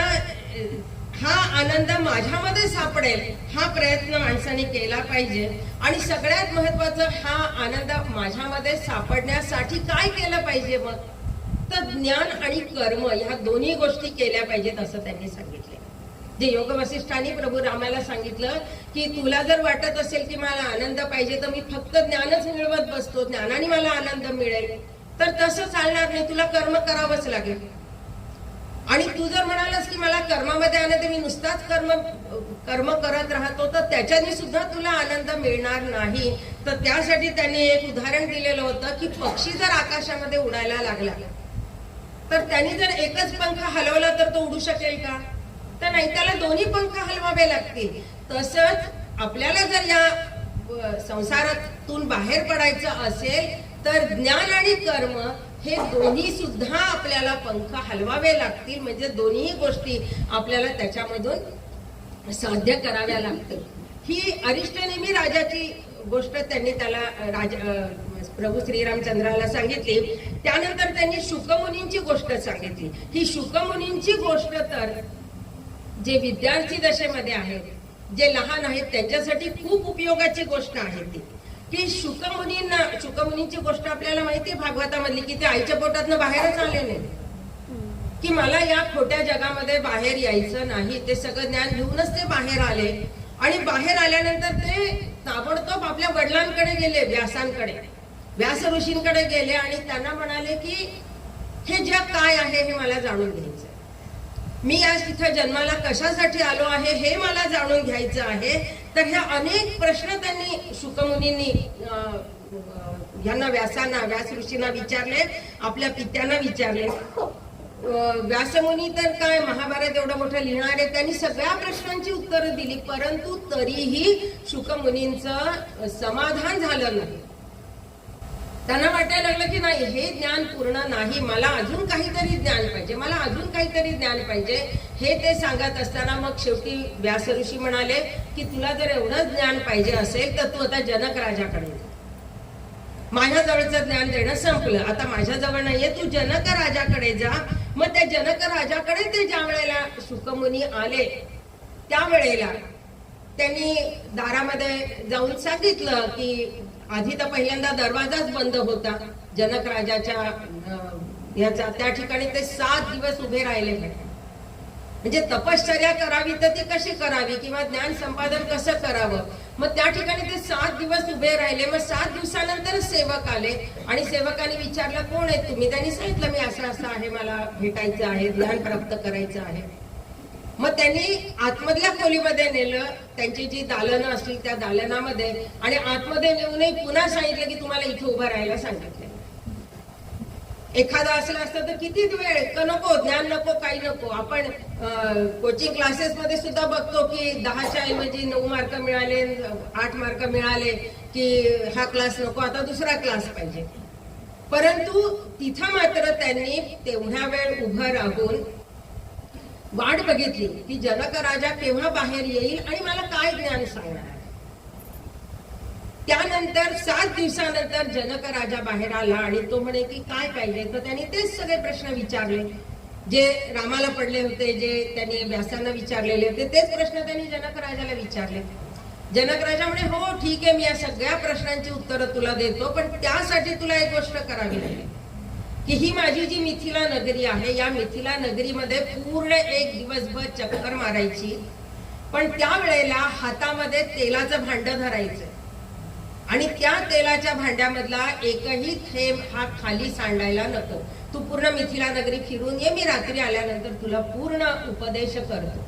हा आनंद माझ्यामध्ये सापडेल हा प्रयत्न माणसाने केला पाहिजे. आणि सगळ्यात महत्वाचं हा आनंद माझ्यामध्ये सापडण्यासाठी काय केलं पाहिजे मग, तर ज्ञान आणि कर्म ह्या दोन्ही गोष्टी केल्या पाहिजेत असं त्यांनी सांगितले. जे योग वसिष्ठांनी प्रभू रामाला सांगितलं की तुला जर वाटत असेल की मला आनंद पाहिजे तर मी फक्त ज्ञानच मिळवत बसतो, ज्ञानाने मला आनंद मिळेल, तर तसं चालणार नाही, तुला कर्म करावंच लागेल. आणि तू जर म्हणालास की मला कर्मामध्ये आनंद, मी नुसताच कर्म करत राहतो, तर त्याच्याने सुद्धा तुला आनंद मिळणार नाही. तर त्यासाठी त्यांनी एक उदाहरण दिलेलं होतं की पक्षी जर आकाशामध्ये उडायला लागला तर त्यांनी जर एकच पंख हलवला तर तो उडू शकेल का? तर नाही, त्याला दोन्ही पंख हलवावे लागतील. तसंच आपल्याला जर या संसारातून बाहेर पडायचं असेल तर ज्ञान आणि कर्म हे दोन्ही सुद्धा आपल्याला पंख हलवावे लागतील. म्हणजे दोन्ही गोष्टी आपल्याला त्याच्यामधून साध्य कराव्या लागतील. ही अरिष्टनेमी राजाची गोष्ट त्यांनी त्याला प्रभू श्रीरामचंद्राला सांगितली. त्यानंतर त्यांनी शुकमुनींची गोष्ट सांगितली. ही शुकमुनींची गोष्ट तर जे विद्यार्थी दशेमध्ये आहेत, जे लहान आहेत, त्यांच्यासाठी खूप उपयोगाची गोष्ट आहे ती की शुकमुनींची गोष्ट आपल्याला माहिती आहे भागवतामधली की ते आईच्या पोटातनं बाहेरच आले नाही, की मला या खोट्या जगामध्ये बाहेर यायचं नाही. ते सगळं ज्ञान घेऊनच ते बाहेर आले. आणि बाहेर आल्यानंतर ते ताबडतोब आपल्या वडिलांकडे गेले, व्यास ऋषींकडे गेले आणि त्यांना म्हणाले की हे जग काय आहे हे मला जाणून घ्यायचं, मी आज तिथं जन्माला कशासाठी आलो आहे हे मला जाणून घ्यायचं आहे. तर हे अनेक प्रश्न त्यांनी शुकमुनींनी यांना व्यास ऋषींना विचारले, आपल्या पित्यांना विचारले. व्यासमुनी तर काय महाभारत एवढं मोठं लिहिणारे, त्यांनी सगळ्या प्रश्नांची उत्तरं दिली, परंतु तरीही शुकमुनींचं समाधान झालं नाही. त्यांना वाटायला लागलं की नाही, हे ज्ञान पूर्ण नाही, मला अजून काहीतरी ज्ञान पाहिजे, मला अजून काहीतरी ज्ञान पाहिजे. हे ते सांगत असताना मग शेवटी व्यास ऋषी म्हणाले की तुला जर एवढं ज्ञान पाहिजे असेल तर तू आता जनक राजाकडे जा. माझ्याजवळचं ज्ञान देणं संपलं, आता माझ्याजवळ नाहीये, तू जनक राजाकडे जा. मग त्या जनक राजाकडे ते ज्या वेळेला शुकमुनी आले त्यावेळेला त्यांनी दारामध्ये जाऊन सांगितलं की आधी तर पहिल्यांदा दरवाजाच बंद होता जनक राजाच्या याचा, त्या ठिकाणी ते 7 दिवस उभे राहिले. म्हणजे तपश्चर्या करावी तर ती कशी करावी किंवा ज्ञान संपादन कसं करावं. मग त्या ठिकाणी ते 7 दिवस उभे राहिले. मग 7 दिवसानंतर सेवक आले आणि सेवकाने विचारलं कोण आहे तुम्ही. त्यांनी सांगितलं मी असं असं आहे, मला भेटायचं आहे, ज्ञान प्राप्त करायचं आहे. मग त्यांनी आतमधल्या खोलीमध्ये नेलं, त्यांची जी दालनं असतील त्या दालनामध्ये, आणि आतमध्ये नेऊनही पुन्हा सांगितलं की तुम्हाला इथे उभं राहायला सांगितलं. एखादा असला असतं तर किती वेळ नको, ज्ञान नको, काही नको. आपण कोचिंग क्लासेस मध्ये सुद्धा बघतो की 10च्या ऐवजी 9 मार्क मिळाले, 8 मार्क मिळाले की हा क्लास नको, आता दुसरा क्लास पाहिजे. परंतु तिथं मात्र त्यांनी तेवढ्या वेळ उभं राहून वाट बघितली की जनक राजा केव्हा बाहेर येईल आणि मला काय ज्ञान सांगणार. त्यानंतर 7 दिवसानंतर जनक राजा बाहेर आला आणि तो म्हणे की काय पाहिजे. तर त्यांनी तेच सगळे प्रश्न विचारले जे रामाला पडले होते, जे त्यांनी व्यासांना विचारलेले होते, तेच प्रश्न त्यांनी जनक राजाला विचारले. जनक राजा म्हणे हो ठीक आहे, मी या सगळ्या प्रश्नांची उत्तरं तुला देतो, पण त्यासाठी तुला एक गोष्ट करावी लागेल की ही माझी जी मिथिला नगरी आहे, या मिथिला नगरीमध्ये पूर्ण एक दिवसभर चक्कर मारायची, पण त्यावेळेला हातामध्ये तेलाचं भांड धरायचं आणि त्या तेलाच्या भांड्यामधला एकही थेंब हा खाली सांडायला नको. तू पूर्ण मिथिला नगरी फिरून ये, मी रात्री आल्यानंतर तुला पूर्ण उपदेश करतो.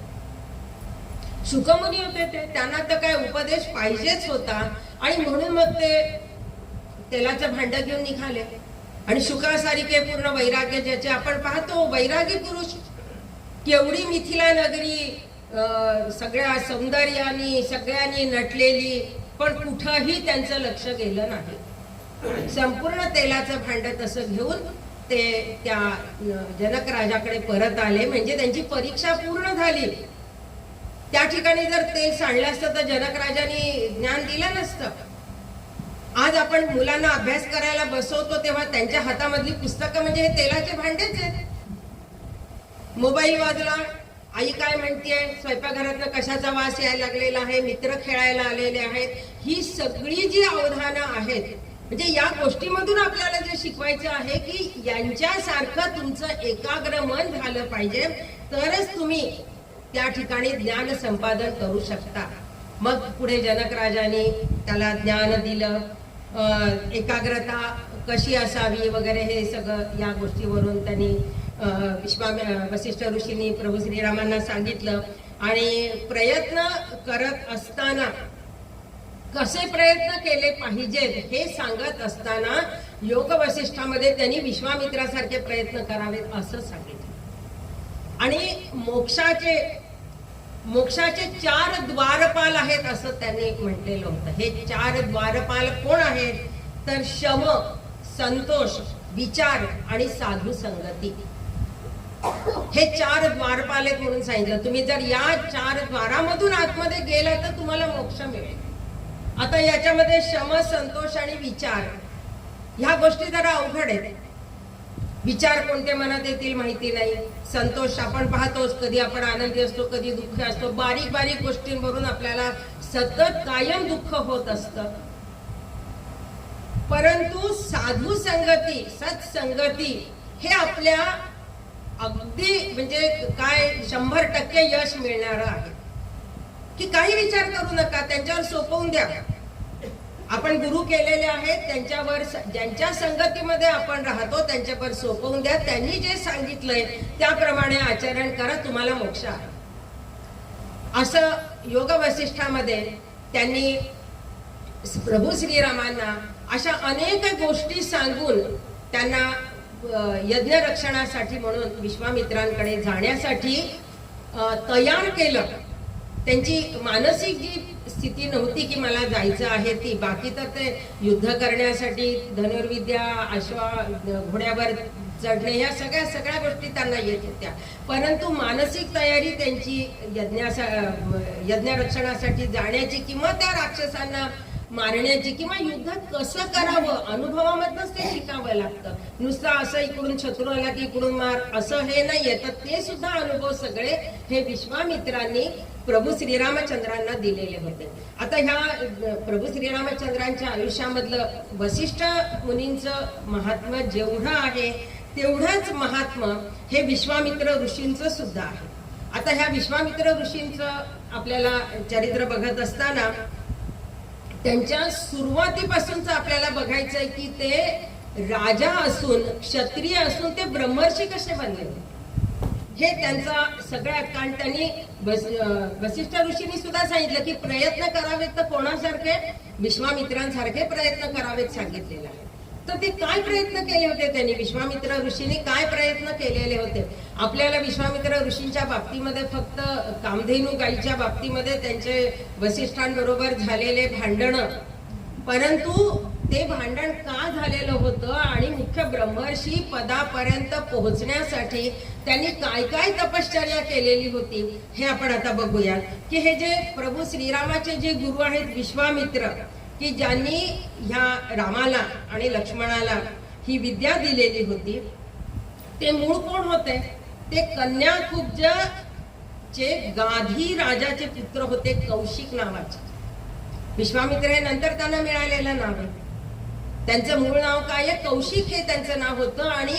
शुकमुनी होते ते, त्यांना तर काय उपदेश पाहिजेच होता आणि म्हणून मग ते तेलाचं भांड घेऊन निघाले. आणि शुकासारिखे पूर्ण वैराग्य, ज्याचे आपण पाहतो वैरागी पुरुष, केवढी मिथिला नगरी सगळ्या सौंदर्यानी सगळ्यांनी नटलेली, पण कुठंही त्यांचं लक्ष गेलं नाही. संपूर्ण तेलाचं भांड तसं घेऊन ते त्या जनक राजाकडे परत आले. म्हणजे त्यांची परीक्षा पूर्ण झाली. त्या ठिकाणी जर तेल सांडलं असतं तर जनक राजांनी ज्ञान दिलं नसतं. आज आपण मुलांना अभ्यास करायला बसवतो तेव्हा त्यांच्या हातामधली पुस्तकं म्हणजे हे तेलाचे भांडेच आहेत. मोबाईल वाजला, आई काय म्हणतेय, स्वयंपाकघरातनं कशाचा वास यायला लागलेला आहे, मित्र खेळायला आलेले आहेत, ही सगळी जी अवधानं आहेत, म्हणजे या गोष्टीमधून आपल्याला जे शिकवायचं आहे की यांच्यासारखं तुमचं एकाग्र मन झालं पाहिजे, तरच तुम्ही त्या ठिकाणी ज्ञान संपादन करू शकता. मग पुढे जनक राजाने त्याला ज्ञान दिलं, एकाग्रता कशी असावी वगैरे हे सगळं या गोष्टीवरून त्यांनी वसिष्ठ ऋषींनी प्रभू श्रीरामांना सांगितलं. आणि प्रयत्न करत असताना कसे प्रयत्न केले पाहिजेत हे सांगत असताना योग वसिष्ठामध्ये त्यांनी विश्वामित्रासारखे प्रयत्न करावेत असं सांगितलं. आणि मोक्षाचे 4 द्वारपाल आहेत असं त्यांनी म्हटलेलं होतं. हे 4 द्वारपाल कोण आहेत तर शम, संतोष, विचार आणि साधू संगती. हे 4 द्वारपाल आहेत म्हणून सांगितलं. तुम्ही जर या 4 द्वारामधून आतमध्ये गेला तर तुम्हाला मोक्ष मिळेल. आता याच्यामध्ये शम, संतोष आणि विचार ह्या गोष्टी जरा अवघड आहेत. विचार कोणते मनात येतील माहिती नाही. संतोष आपण पाहतोच, कधी आपण आनंदी असतो, कधी दुःख असतो. बारीक बारीक गोष्टींवरून आपल्याला सतत कायम दुःख होत असतं. परंतु साधू संगती, सत्संगती हे आपल्या अगदी म्हणजे काय 100% यश मिळणारं आहे. की काही विचार करू नका, त्यांच्यावर सोपवून द्या. आपण गुरु केलेले आहेत, त्यांच्यावर ज्यांच्या संगतीमध्ये आपण राहतो त्यांच्यावर सोपवून द्या. त्यांनी जे सांगितलंय त्याप्रमाणे आचरण करा, तुम्हाला मोक्ष आहे. असं योग वसिष्ठामध्ये त्यांनी प्रभू श्रीरामांना अशा अनेक गोष्टी सांगून त्यांना यज्ञ रक्षणासाठी म्हणून विश्वामित्रांकडे जाण्यासाठी तयार केलं. त्यांची मानसिक जी स्थिती नव्हती की मला जायचं आहे ती, बाकी तर ते युद्ध करण्यासाठी धनुर्विद्या, घोड्यावर चढणे या सगळ्या गोष्टी त्यांना येत होत्या. परंतु मानसिक तयारी त्यांची यज्ञ रक्षणासाठी जाण्याची किंवा त्या राक्षसांना मारण्याची किंवा युद्ध कसं करावं अनुभवामधनच ते शिकावं लागतं. नुसतं असं इकडून शत्रू आला की इकडून मार असं हे नाहीये. तर ते सुद्धा अनुभव सगळे हे विश्वामित्रांनी प्रभू श्रीरामचंद्रांना दिलेले होते. आता ह्या प्रभू श्रीरामचंद्रांच्या आयुष्यामधलं वसिष्ठ मुनींचं महात्म्य जेवढं आहे तेवढंच महात्म्य हे विश्वामित्र ऋषींचं सुद्धा आहे. आता ह्या विश्वामित्र ऋषींचं आपल्याला चरित्र बघत असताना त्यांच्या सुरुवातीपासूनच आपल्याला बघायचंय की ते राजा असून, क्षत्रिय असून ते ब्रह्मर्षी कसे बनले हे त्यांचा सगळ्यात. कारण त्यांनी वसिष्ठ ऋषींनी सुद्धा सांगितलं की प्रयत्न करावेत तर कोणासारखे, विश्वामित्रांसारखे प्रयत्न करावेत सांगितलेलं आहे. तर ते काय प्रयत्न केले होते त्यांनी, विश्वामित्र ऋषींनी काय प्रयत्न केलेले होते. आपल्याला विश्वामित्र ऋषींच्या बाबतीमध्ये फक्त कामधेनू गाईच्या बाबतीमध्ये त्यांचे वसिष्ठांबरोबर झालेले भांडणं, परंतु ते भांडण का झालेलं होतं आणि मुख्य ब्रह्मर्षी पदापर्यंत पोहोचण्यासाठी त्यांनी काय काय तपश्चर्या केलेली होती हे आपण आता बघूया. की हे जे प्रभू श्रीरामाचे जे गुरु आहेत विश्वामित्र, की ज्यांनी ह्या रामाला आणि लक्ष्मणाला ही विद्या दिलेली होती, ते मूळ कोण होते, ते कन्याकुब्ज चे गाधी राजाचे पुत्र होते, कौशिक नावाचे. विश्वामित्र हे नंतर त्यांना मिळालेलं नाव आहे. त्यांचं मूळ नाव काय आहे, कौशिक हे त्यांचं नाव होतं. आणि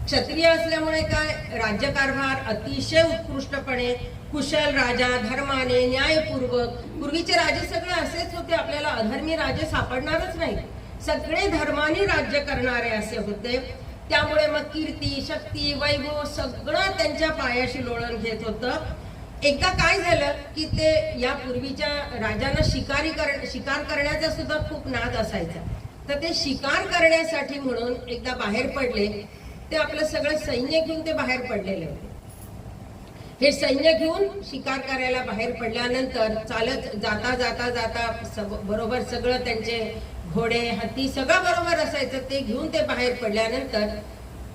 क्षत्रिय असल्यामुळे काय, राज्यकारभार अतिशय उत्कृष्टपणे, कुशल राजा, धर्माने, न्यायपूर्वक. पूर्वीचे राजे सगळे असेच होते, आपल्याला अधर्मी राजे सापडणारच नाही. सगळे धर्माने राज्य करणारे असे होते. त्यामुळे मग कीर्ती, शक्ती, वैभव सगळं त्यांच्या पायाशी लोळण घेत होतं. एकदा काय झालं की ते या पूर्वीच्या राजांना शिकार करण्याचा सुद्धा खूप नाद असायचा. तर ते शिकार करण्यासाठी म्हणून एकदा बाहेर पडले. ते आपलं सगळं सैन्य घेऊन ते बाहेर पडलेले होते. हे सैन्य घेऊन शिकार करायला बाहेर पडल्यानंतर चालत जाता जाता जाता बरोबर सगळं त्यांचे घोडे, हत्ती सगळं बरोबर असायचं. ते घेऊन ते बाहेर पडल्यानंतर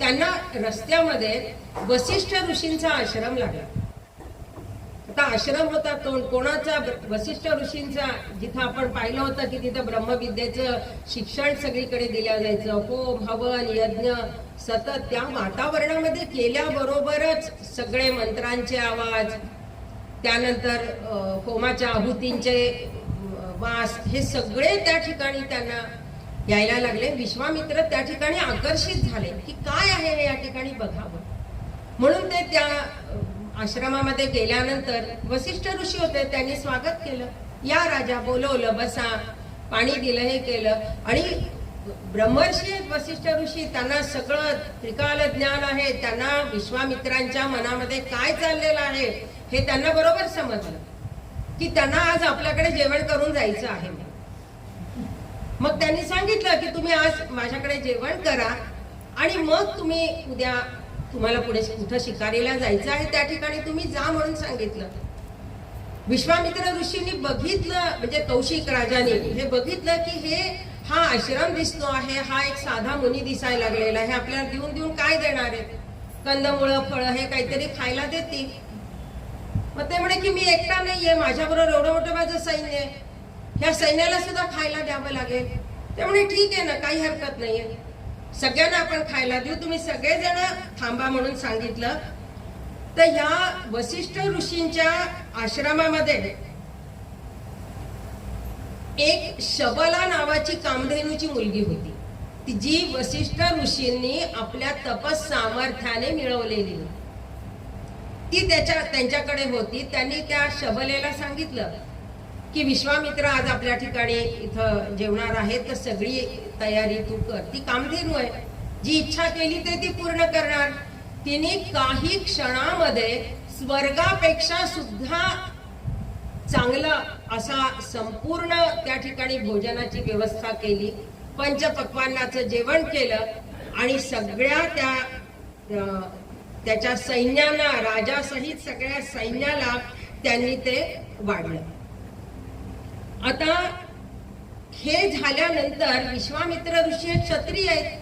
त्यांना रस्त्यामध्ये वसिष्ठ ऋषींचा आश्रम लागला. आता आश्रम होता तो कोणाचा, वसिष्ठ ऋषींचा, जिथं आपण पाहिलं होतं की तिथं ब्रह्मविद्येचं शिक्षण सगळीकडे दिलं जायचं. होम, हवन, यज्ञ सतत त्या वातावरणामध्ये केल्याबरोबरच सगळे मंत्रांचे आवाज, त्यानंतर होमाच्या आहुतींचे वास, हे सगळे त्या ठिकाणी त्यांना यायला लागले. विश्वामित्र त्या ठिकाणी आकर्षित झाले की काय आहे हे या ठिकाणी बघावं. म्हणून ते त्या आश्रमामध्ये गेल्यानंतर वसिष्ठ ऋषी होते, त्यांनी स्वागत केलं. या राजा, बोलवलं, बसा, पाणी दिलं, हे केलं. आणि ब्रह्मर्षी वसिष्ठ ऋषी, त्यांना सगळं त्रिकाल ज्ञान आहे, त्यांना विश्वामित्रांच्या मनामध्ये काय चाललेलं आहे हे त्यांना बरोबर समजलं की त्यांना आज आपल्याकडे जेवण करून जायचं आहे. मग त्यांनी सांगितलं की तुम्ही आज माझ्याकडे जेवण करा आणि मग तुम्ही उद्या तुम्हाला पुढे कुठं शिकारीला जायचं आहे त्या ठिकाणी तुम्ही जा म्हणून सांगितलं. विश्वामित्र ऋषींनी बघितलं, म्हणजे कौशिक राजाने हे बघितलं की हा आश्रम दिसतो आहे, हा एक साधा मुनी दिसायला लागलेला आहे, आपल्याला देऊन देऊन काय देणार आहे, कंदमुळं फळं हे काहीतरी खायला देतील. मग ते म्हणे की मी एकटा नाहीये, माझ्याबरोबर एवढं मोठं माझं सैन्य आहे, ह्या सैन्याला सुद्धा खायला द्यावं लागेल. ते म्हणे ठीक आहे ना, काही हरकत नाहीये, सगळ्यांना आपण खायला देऊ, तुम्ही सगळेजण थांबा म्हणून सांगितलं. तर ह्या वसिष्ठ ऋषींच्या आश्रमामध्ये एक शबला नावाची कामधेनूची मुलगी होती, ती जी वसिष्ठ ऋषींनी आपल्या तपस सामर्थ्याने मिळवलेली होती. ती त्यांच्याकडे होती. त्यांनी त्या शबलेला सांगितलं की विश्वामित्र आज आपल्या ठिकाणी इथं जेवणार आहे, तर सगळी तयारी तू कर. ती कामधेनू आहे, जी इच्छा केली ते ती पूर्ण करणार. तिने काही क्षणामध्ये स्वर्गापेक्षा सुद्धा चांगला असा संपूर्ण त्या ठिकाणी भोजनाची व्यवस्था केली, पंचपक्वान्नाचं जेवण केलं आणि सगळ्या त्याच्या सैन्याला, राजासहित सगळ्या सैन्याला त्यांनी ते वाढलं. आता हे झाल्यानंतर विश्वामित्र ऋषी हे क्षत्रिय आहेत,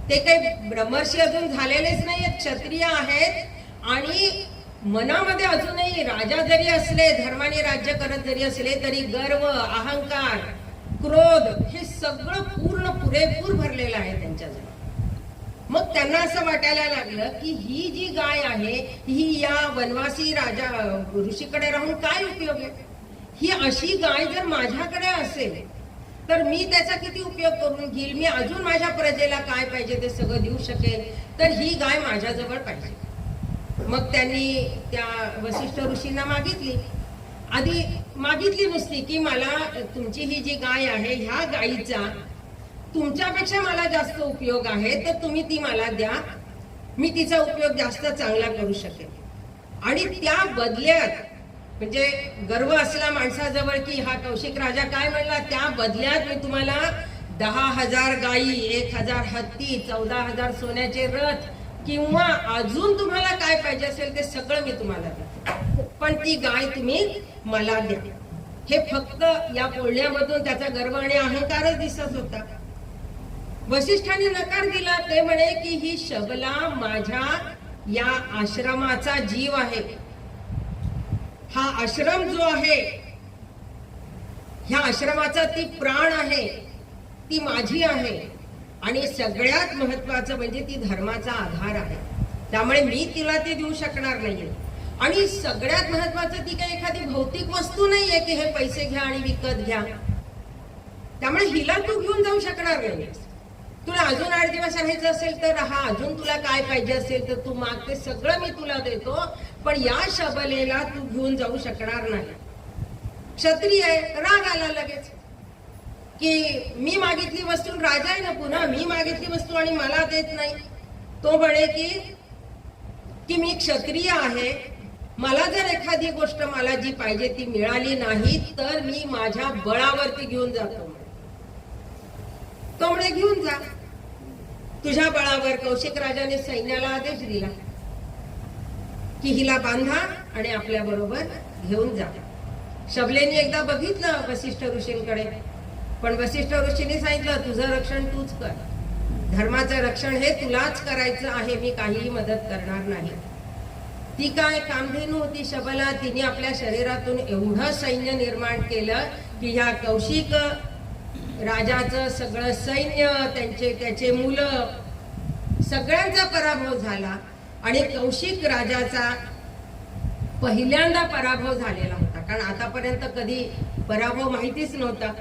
ते काही ब्रह्मर्षी अजून झालेलेच नाही आहेत, क्षत्रिय आहेत. आणि मनामध्ये अजूनही राजा जरी असले, धर्माने राज्य करत जरी असले तरी गर्व, अहंकार, क्रोध हे सगळं पूर्ण पुरेपूर भरलेलं आहे त्यांच्याजवळ. मग त्यांना असं वाटायला लागलं की ही जी गाय आहे ही या वनवासी राजा ऋषीकडे राहून काय उपयोग आहे, ही अशी गाय जर माझ्याकडे असेल तर मी त्याचा किती उपयोग करून घेईल, मी अजून माझ्या प्रजेला काय पाहिजे ते सगळं देऊ शकेल, तर ही गाय माझ्याजवळ पाहिजे. मग त्यांनी त्या वसिष्ठ ऋषींना मागितली. आधी मागितली नुसती की मला तुमची ही जी गाय आहे ह्या गायीचा तुमच्यापेक्षा मला जास्त उपयोग आहे, तर तुम्ही ती मला द्या, मी तिचा उपयोग जास्त चांगला करू शकेल. आणि त्या बदल्यात, म्हणजे गर्व असला माणसाजवळ की हा कौशिक राजा काय म्हणला, त्या बदल्यात मी तुम्हाला 10,000 गायी, 1,000 हत्ती, 14,000 सोन्याचे रथ किंवा अजून तुम्हाला काय पाहिजे असेल ते सगळं मी तुम्हाला देतो, पण ती गाय तुम्ही मला द्या. हे फक्त या बोलण्यामधून त्याचा गर्व आणि अहंकारच दिसत होता. वसिष्ठांनी नकार दिला. ते म्हणे की ही शबला माझ्या या आश्रमाचा जीव आहे, हा आश्रम जो आहे ह्या आश्रमाचा ती प्राण आहे, ती माझी आहे आणि सगळ्यात महत्वाचं म्हणजे ती धर्माचा आधार आहे, त्यामुळे मी तिला ते देऊ शकणार नाहीये. आणि सगळ्यात महत्वाचं ती काही एखादी भौतिक वस्तू नाहीये की हे पैसे घ्या आणि विकत घ्या, त्यामुळे हिला तू घेऊन जाऊ शकणार नाहीस. तुला अजून 8 दिवस राहायचं असेल तर राहा, अजून तुला काय पाहिजे असेल तर तू माग, ते सगळं मी तुला देतो, पण या शबलेला तू घेऊन जाऊ शकणार नाही. क्षत्रिय आहे, राग आला लगेच की मी मागितली वस्तू, राजा आहे ना पुन्हा, मी मागितली वस्तू आणि मला देत नाही. तो म्हणे की मी क्षत्रिय आहे, मला जर एखादी गोष्ट मला जी पाहिजे ती मिळाली नाही तर मी माझ्या बळावरती घेऊन जातो. तो म्हणे घेऊन जा तुझ्या बळावर. कौशिक राजाने सैन्याला आदेश दिला की हिला बांधा आणि आपल्या बरोबर घेऊन जा. शबलेने एकदा बघितलं वसिष्ठ ऋषींकडे, पण वसिष्ठ ऋषींनी सांगितलं तुझं रक्षण तूच कर, धर्माचं रक्षण हे तुलाच करायचं आहे, मी काहीही मदत करणार नाही. ती काय कामधेनू होती शबला, तिने आपल्या शरीरातून एवढं सैन्य निर्माण केलं की ह्या कौशिक राजाचं सगळं सैन्य, त्याचे मुलं, सगळ्यांचा पराभव झाला. आणि कौशिक राजाचा पहिल्यांदा पराभव झालेला होता, कारण आतापर्यंत कधी पराभव माहितीच नव्हता.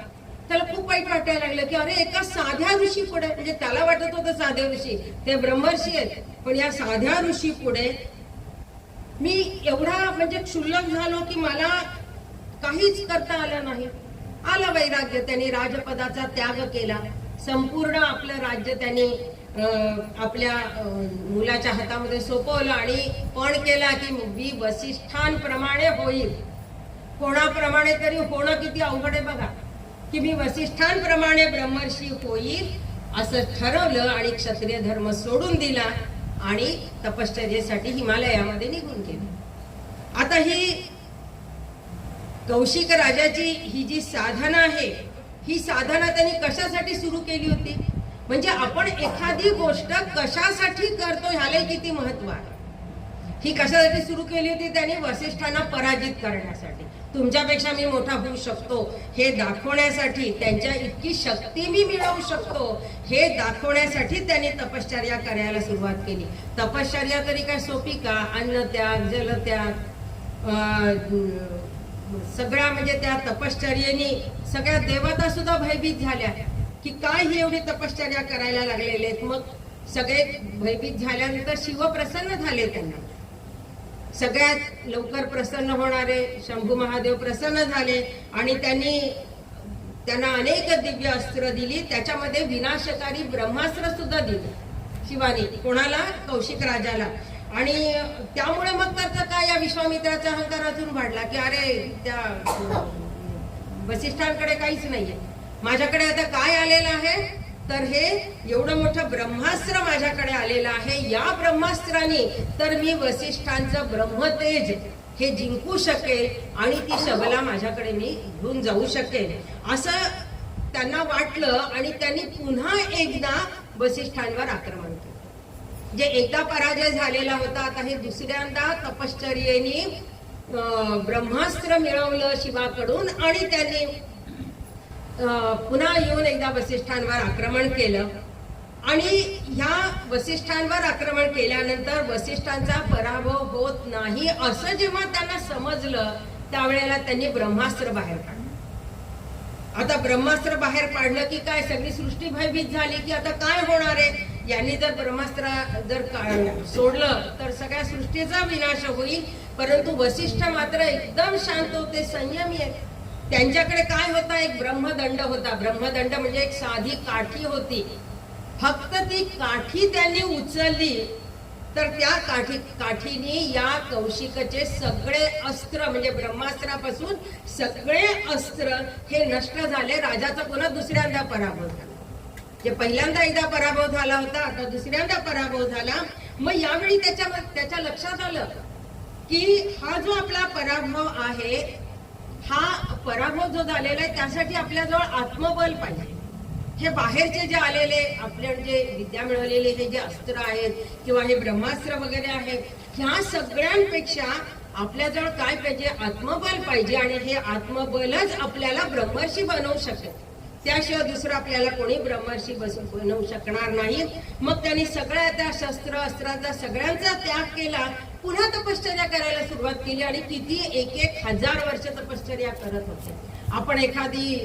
त्याला खूप वाईट वाटायला लागलं की अरे एका साध्या ऋषी पुढे, म्हणजे त्याला वाटत होतं साधे ऋषी ते ब्रह्मर्षी आहेत, पण या साध्या ऋषी पुढे मी एवढा म्हणजे क्षुल्लक झालो की मला काहीच करता आलं नाही. आलं वैराग्य. त्यांनी राजपदाचा त्याग केला. संपूर्ण आपलं राज्य त्यांनी आपल्या मुलाच्या हातामध्ये सोपवलं आणि पण केला की मी वसिष्ठांप्रमाणे होईल. कोणाप्रमाणे तरी होणं किती अवघड आहे बघा, की मी वसिष्ठांप्रमाणे ब्रह्मर्षी होईल असं ठरवलं आणि क्षत्रिय धर्म सोडून दिला आणि तपश्चर्येसाठी हिमालयामध्ये निघून गेले. आता ही कौशिक राजाची ही जी साधना आहे, ही साधना त्यांनी कशासाठी सुरू केली होती? म्हणजे आपण एखादी गोष्ट कशासाठी करतो ह्याला किती महत्व आहे. ही कशासाठी सुरू केली होती? त्यांनी वसिष्ठांना पराजित करण्यासाठी. तुमच्यापेक्षा मी मोठा होऊ शकतो हे दाखवण्यासाठी, त्यांच्या इतकी शक्ती मी मिळवू शकतो हे दाखवण्यासाठी त्यांनी तपश्चर्या करायला सुरुवात केली. तपश्चर्या तरी काय सोपी का? अन्नत्याग, जलत्याग, सगळ्या म्हणजे त्या तपश्चर्येने सगळ्या देवता सुद्धा भयभीत झाल्या की काय ही एवढी तपश्चर्या करायला लागलेले आहेत. मग सगळे भयभीत झाल्यानंतर शिव प्रसन्न झाले. त्यांना सगळ्यात लवकर प्रसन्न होणारे शंभू महादेव प्रसन्न झाले आणि त्यांना अनेक दिव्य अस्त्र दिली. त्याच्यामध्ये विनाशकारी ब्रह्मास्त्र सुद्धा दिले शिवानी. कोणाला? कौशिक राजाला. आणि त्यामुळे मग त्याचा काय, या विश्वामित्राचा अहंकार अजून वाढला की अरे त्या वसिष्ठांकडे काहीच नाहीये, माझ्याकडे आता काय आलेलं आहे तर हे एवढं मोठं ब्रह्मास्त्र माझ्याकडे आलेलं आहे. या ब्रह्मास्त्राने तर मी वसिष्ठांचं ब्रह्मतेज हे जिंकू शकेल आणि ती शबला माझ्याकडे मी घेऊन जाऊ शकेल असं त्यांना वाटलं आणि त्यांनी पुन्हा एकदा वसिष्ठांवर आक्रमण केलं. जे एकदा पराजय झालेला होता, आता हे दुसऱ्यांदा तपश्चर्येने ब्रह्मास्त्र मिळवलं शिवाकडून आणि त्यांनी पुन्हा येऊन एकदा वसिष्ठांवर आक्रमण केलं. आणि ह्या वसिष्ठांवर आक्रमण केल्यानंतर वसिष्ठांचा पराभव होत नाही असं जेव्हा त्यांना समजलं त्यावेळेला त्यांनी ब्रह्मास्त्र बाहेर काढलं. आता ब्रह्मास्त्र बाहेर पाडलं की काय, सगळी सृष्टी भयभीत झाली की आता काय होणार आहे. यांनी जर ब्रह्मास्त्र जर सोडलं तर सगळ्या सृष्टीचा विनाश होईल. परंतु वसिष्ठ मात्र एकदम शांत होते, संयमी आहे. त्यांच्याकडे काय होता? एक ब्रह्मदंड होता. ब्रह्मदंड म्हणजे एक साधी काठी होती. फक्त ती काठी त्यांनी उचलली तर त्या काठीने या कौशिकचे सगळे अस्त्र म्हणजे ब्रह्मास्त्रापासून सगळे अस्त्र हे नष्ट झाले. राजाचा पुन्हा दुसऱ्यांदा पराभव झाला. जे पहिल्यांदा एकदा पराभव झाला होता, आता दुसऱ्यांदा पराभव झाला. मग यावेळी त्याच्या लक्षात आलं की हा जो आपला पराभव आहे, हा पराभव जो झालेला आहे त्यासाठी आपल्याजवळ आत्मबल पाहिजे. हे बाहेरचे जे आलेले आपल्या जे विद्या मिळवलेले हे जे अस्त्र आहेत किंवा हे ब्रह्मास्त्र वगैरे आहेत, ह्या सगळ्यांपेक्षा आपल्याजवळ काय पाहिजे? आत्मबल पाहिजे. आणि हे आत्मबलच आपल्याला ब्रह्मर्षी बनवू शकेल. त्याशिवाय दुसरं आपल्याला कोणी ब्रह्मर्षी बनवू शकणार नाही. मग त्यांनी सगळ्या त्या शस्त्र अस्त्राचा सगळ्यांचा त्याग केला. पुन्हा तपश्चर्या करायला सुरुवात केली आणि किती 1000 वर्ष तपश्चर्या करत होते. आपण एखादी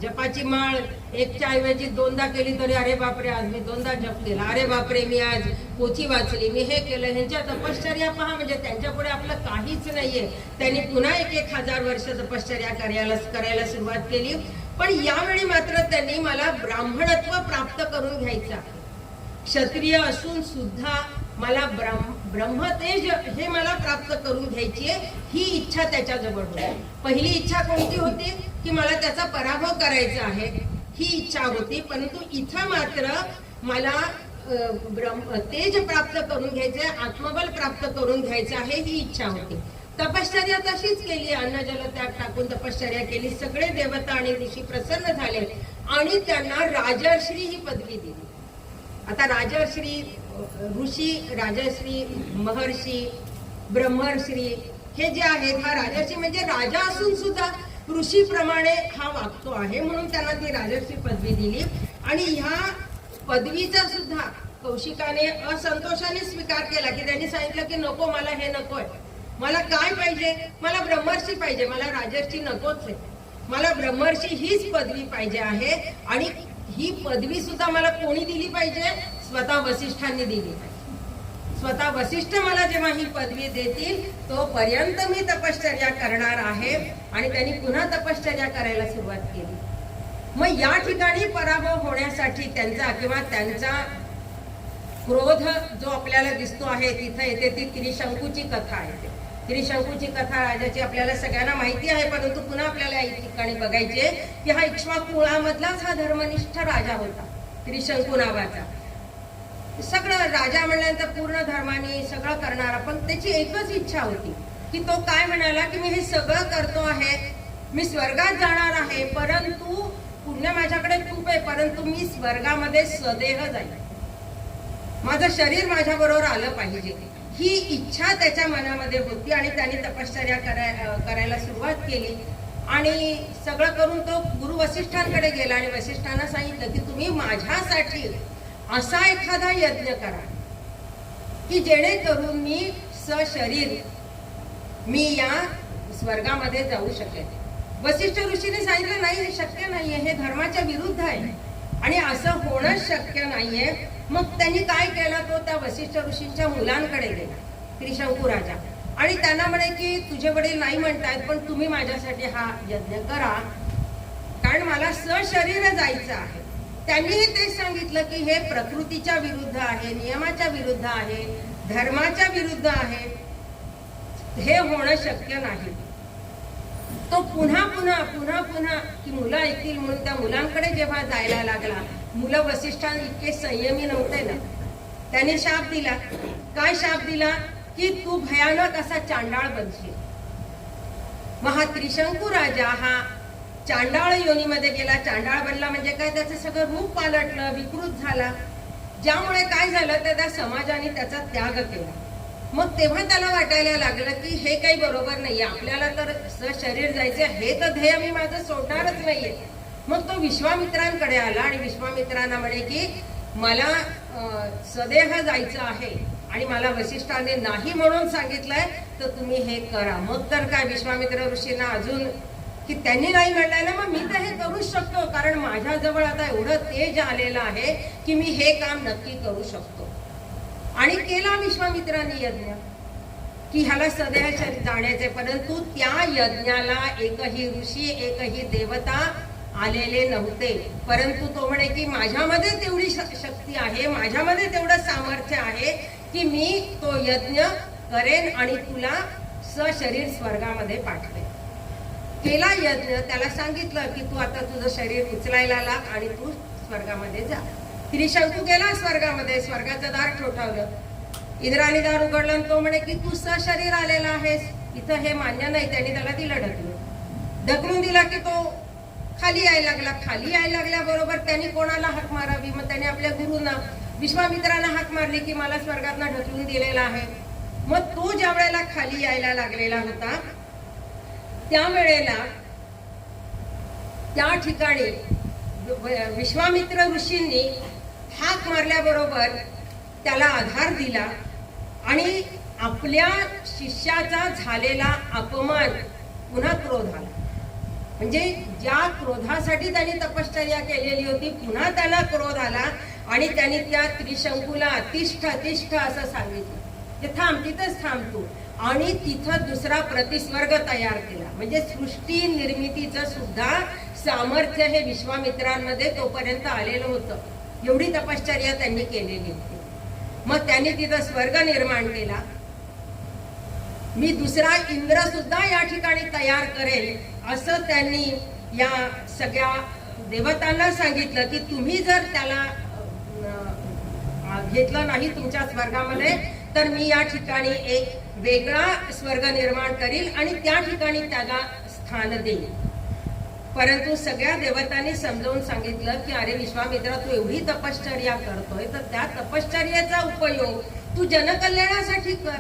जपाची माळ एकच्या ऐवजी 2दा केली तरी अरे बापरे आज मी 2दा जप केला, अरे बापरे मी आज पोथी वाचली, मी हे केलं. ह्यांच्या तपश्चर्या पहा, म्हणजे त्यांच्या पुढे आपलं काहीच नाहीये. त्यांनी पुन्हा 1000 वर्ष तपश्चर्या करायला सुरुवात केली. पण यावेळी मात्र त्यांनी मला ब्राह्मणत्व प्राप्त करून घ्यायचा, क्षत्रिय असून सुद्धा मला ब्रह्मतेज हे मला प्राप्त करून घ्यायची आहे, ही इच्छा त्याच्याजवळ होती. पहिली इच्छा कोणती होती? की मला त्याचा पराभव करायचा आहे, ही इच्छा होती. परंतु इथं मात्र मला तेज प्राप्त करून घ्यायचे, आत्मबल प्राप्त करून घ्यायचं आहे, ही इच्छा होती. तपश्चर्या तशीच केली. अन्न जल त्याग टाकून तपश्चर्या केली. सगळे देवता आणि ऋषी प्रसन्न झाले आणि त्यांना राजर्षी ही पदवी दिली. आता राजर्षी, ऋषी, राजर्षी, महर्षी, ब्रह्मर्षी हे जे आहेत, हा राजर्षी म्हणजे राजा असून सुद्धा ऋषीप्रमाणे हा वागतो आहे, म्हणून त्यांना ती राजर्षी पदवी दिली. आणि ह्या पदवीचा सुद्धा कौशिकाने असंतोषाने स्वीकार केला की त्यांनी सांगितलं की नको, मला हे नकोय. मला काय पाहिजे? मला ब्रह्मर्षी पाहिजे, मला राजर्षी नकोच आहे. मला ब्रह्मर्षी हीच पदवी पाहिजे आहे. आणि ही पदवी सुद्धा मला कोणी दिली पाहिजे? स्वतः वसिष्ठांनी दिली पाहिजे. स्वतः वसिष्ठ मला जेव्हा ही पदवी देतील तोपर्यंत मी तपश्चर्या करणार आहे. आणि त्यांनी पुन्हा तपश्चर्या करायला सुरुवात केली. मग या ठिकाणी पराभव होण्यासाठी त्यांचा किंवा त्यांचा क्रोध जो आपल्याला दिसतो आहे तिथे येते ती त्रिशंकूची कथा आहे. त्रिशंकूची कथा राजाची आपल्याला सगळ्यांना माहिती आहे, परंतु पुन्हा आपल्याला या ठिकाणी बघायची आहे की हा इक्ष्वाकू कुळामधलाच हा धर्मनिष्ठ राजा होता, त्रिशंकू नावाचा. सगळं राजा म्हणल्यानंतर पूर्ण धर्माने सगळं करणारा, पण त्याची एकच इच्छा होती की तो काय म्हणाला की मी हे सगळं करतो आहे, मी स्वर्गात जाणार आहे, परंतु पुण्य माझ्याकडे खूप आहे, परंतु मी स्वर्गामध्ये सदेह जाईल, माझं शरीर माझ्या बरोबर आलं पाहिजे, ही इच्छा त्याच्या मनामध्ये होती. आणि त्याने तपश्चर्या करायला सुरुवात केली. आणि सगळं करून तो गुरु वसिष्ठांकडे गेला आणि वसिष्ठांना सांगितलं की तुम्ही माझ्यासाठी असा एखादा यज्ञ करा की जेणेकरून मी सशरीर मी या स्वर्गामध्ये जाऊ शकेल. वसिष्ठ ऋषीने सांगितलं नाही, हे शक्य नाहीये, हे धर्माच्या विरुद्ध आहे आणि असं होणं शक्य नाहीये. मग त्यांनी काय केलं, तो त्या वसिष्ठ ऋषींच्या मुलांकडे गेला, त्रिशंकू राजा, आणि त्यांना म्हणे की तुझे वडील नाही म्हणतायत पण तुम्ही माझ्यासाठी हा यज्ञ करा, कारण मला सशरीर जायचं आहे. त्यांनीही तेच सांगितलं की हे प्रकृतीच्या विरुद्ध आहे, नियमाच्या विरुद्ध आहे, धर्माच्या विरुद्ध आहे, हे होणं शक्य नाही. तो पुन्हा पुन्हा पुन्हा पुन्हा की मुलं ऐकतील म्हणून त्या मुलांकडे जेव्हा जायला लागला, मुलं वसिष्ठांना इतके संयमी नव्हते ना, त्याने शाप दिला. काय शाप दिला की तू भयानक असा चांडाळ बनशील. मग हा त्रिशंकू राजा हा चांडाळ योनीमध्ये गेला. चांडाळ बनला म्हणजे काय, त्याचं सगळं रूप पालटलं, विकृत झाला, ज्यामुळे काय झालं तर त्या समाजाने त्याचा त्याग केला. मग तेव्हा त्याला वाटायला लागलं की हे काही बरोबर नाहीये, आपल्याला तर सशरीर जायचं, हे तर ध्येय मी माझं सोडणारच नाहीये. मग तो विश्वामित्रांकडे आला आणि विश्वामित्रांना म्हणे की मला सदेह जायचं आहे आणि मला वसिष्ठाने नाही म्हणून सांगितलंय, तर तुम्ही हे करा. मग तर काय विश्वामित्र ऋषींना अजून की त्यांनी नाही म्हणलंय ना, मग मी तर हे करूच शकतो, कारण माझ्याजवळ आता एवढं तेज आलेलं आहे की मी हे काम नक्की करू शकतो. आणि केला विश्वामित्रांनी यज्ञ की ह्याला सदैव जाण्याचे. परंतु त्या यज्ञाला एकही ऋषी एकही देवता आलेले नव्हते. परंतु तो म्हणे की माझ्यामध्ये तेवढी शक्ती आहे, माझ्यामध्ये तेवढं सामर्थ्य आहे की मी तो यज्ञ करेन आणि तुला सशरीर स्वर्गामध्ये पाठवेन. केला यज्ञ, त्याला सांगितलं की तू आता तुझं शरीर उचलायला लाग आणि तू स्वर्गामध्ये जा. त्रिशंकू गेला स्वर्गामध्ये, स्वर्गाचं दार ठोठावलं, इंद्राने दार उघडलं आणि तो म्हणे की तू सशरीर आलेला आहेस, इथं हे मान्य नाही. त्याने त्याला दिलं ढकलून दिला की तो खाली यायला लागला. खाली यायला लागल्याबरोबर त्यांनी कोणाला हाक मारावी, मग त्याने आपल्या गुरुंना विश्वामित्रांना हाक मारली की मला स्वर्गातनं ढकलून दिलेला आहे. मग तो ज्या वेळेला खाली यायला लागलेला होता त्यावेळेला त्या ठिकाणी विश्वामित्र ऋषींनी हाक मारल्याबरोबर त्याला आधार दिला आणि आपल्या शिष्याचा झालेला अपमान पुन्हा क्रोध आला. म्हणजे ज्या क्रोधासाठी त्यांनी तपश्चर्या केलेली होती पुन्हा त्याला क्रोध आला आणि त्यांनी त्या त्रिशंकूला तिष्ठ तिष्ठ असं सांगितलं, ते थांब, तिथंच थांब तू. आणि तिथं दुसरा प्रतिस्वर्ग तयार केला. म्हणजे सृष्टी निर्मितीचं सुद्धा सामर्थ्य हे विश्वामित्रांमध्ये तोपर्यंत आलेलं होतं. एवढी तपश्चर्या त्यांनी केलेली होती. मग त्यांनी तिथं स्वर्ग निर्माण केला. मी दुसरा इंद्र सुद्धा या ठिकाणी तयार करेल असं त्यांनी या सगळ्या देवतांना सांगितलं की तुम्ही जर त्याला घेतलं नाही तुमच्या स्वर्गामध्ये तर मी या ठिकाणी एक वेगळा स्वर्ग निर्माण करील आणि त्या ठिकाणी त्याला स्थान देईल. परंतु सगळ्या देवतांनी समजावून सांगितलं की अरे विश्वामित्रा, तू एवढी तपश्चर्या करतोय तर त्या तपश्चर्याचा उपयोग तू जनकल्याणासाठी कर.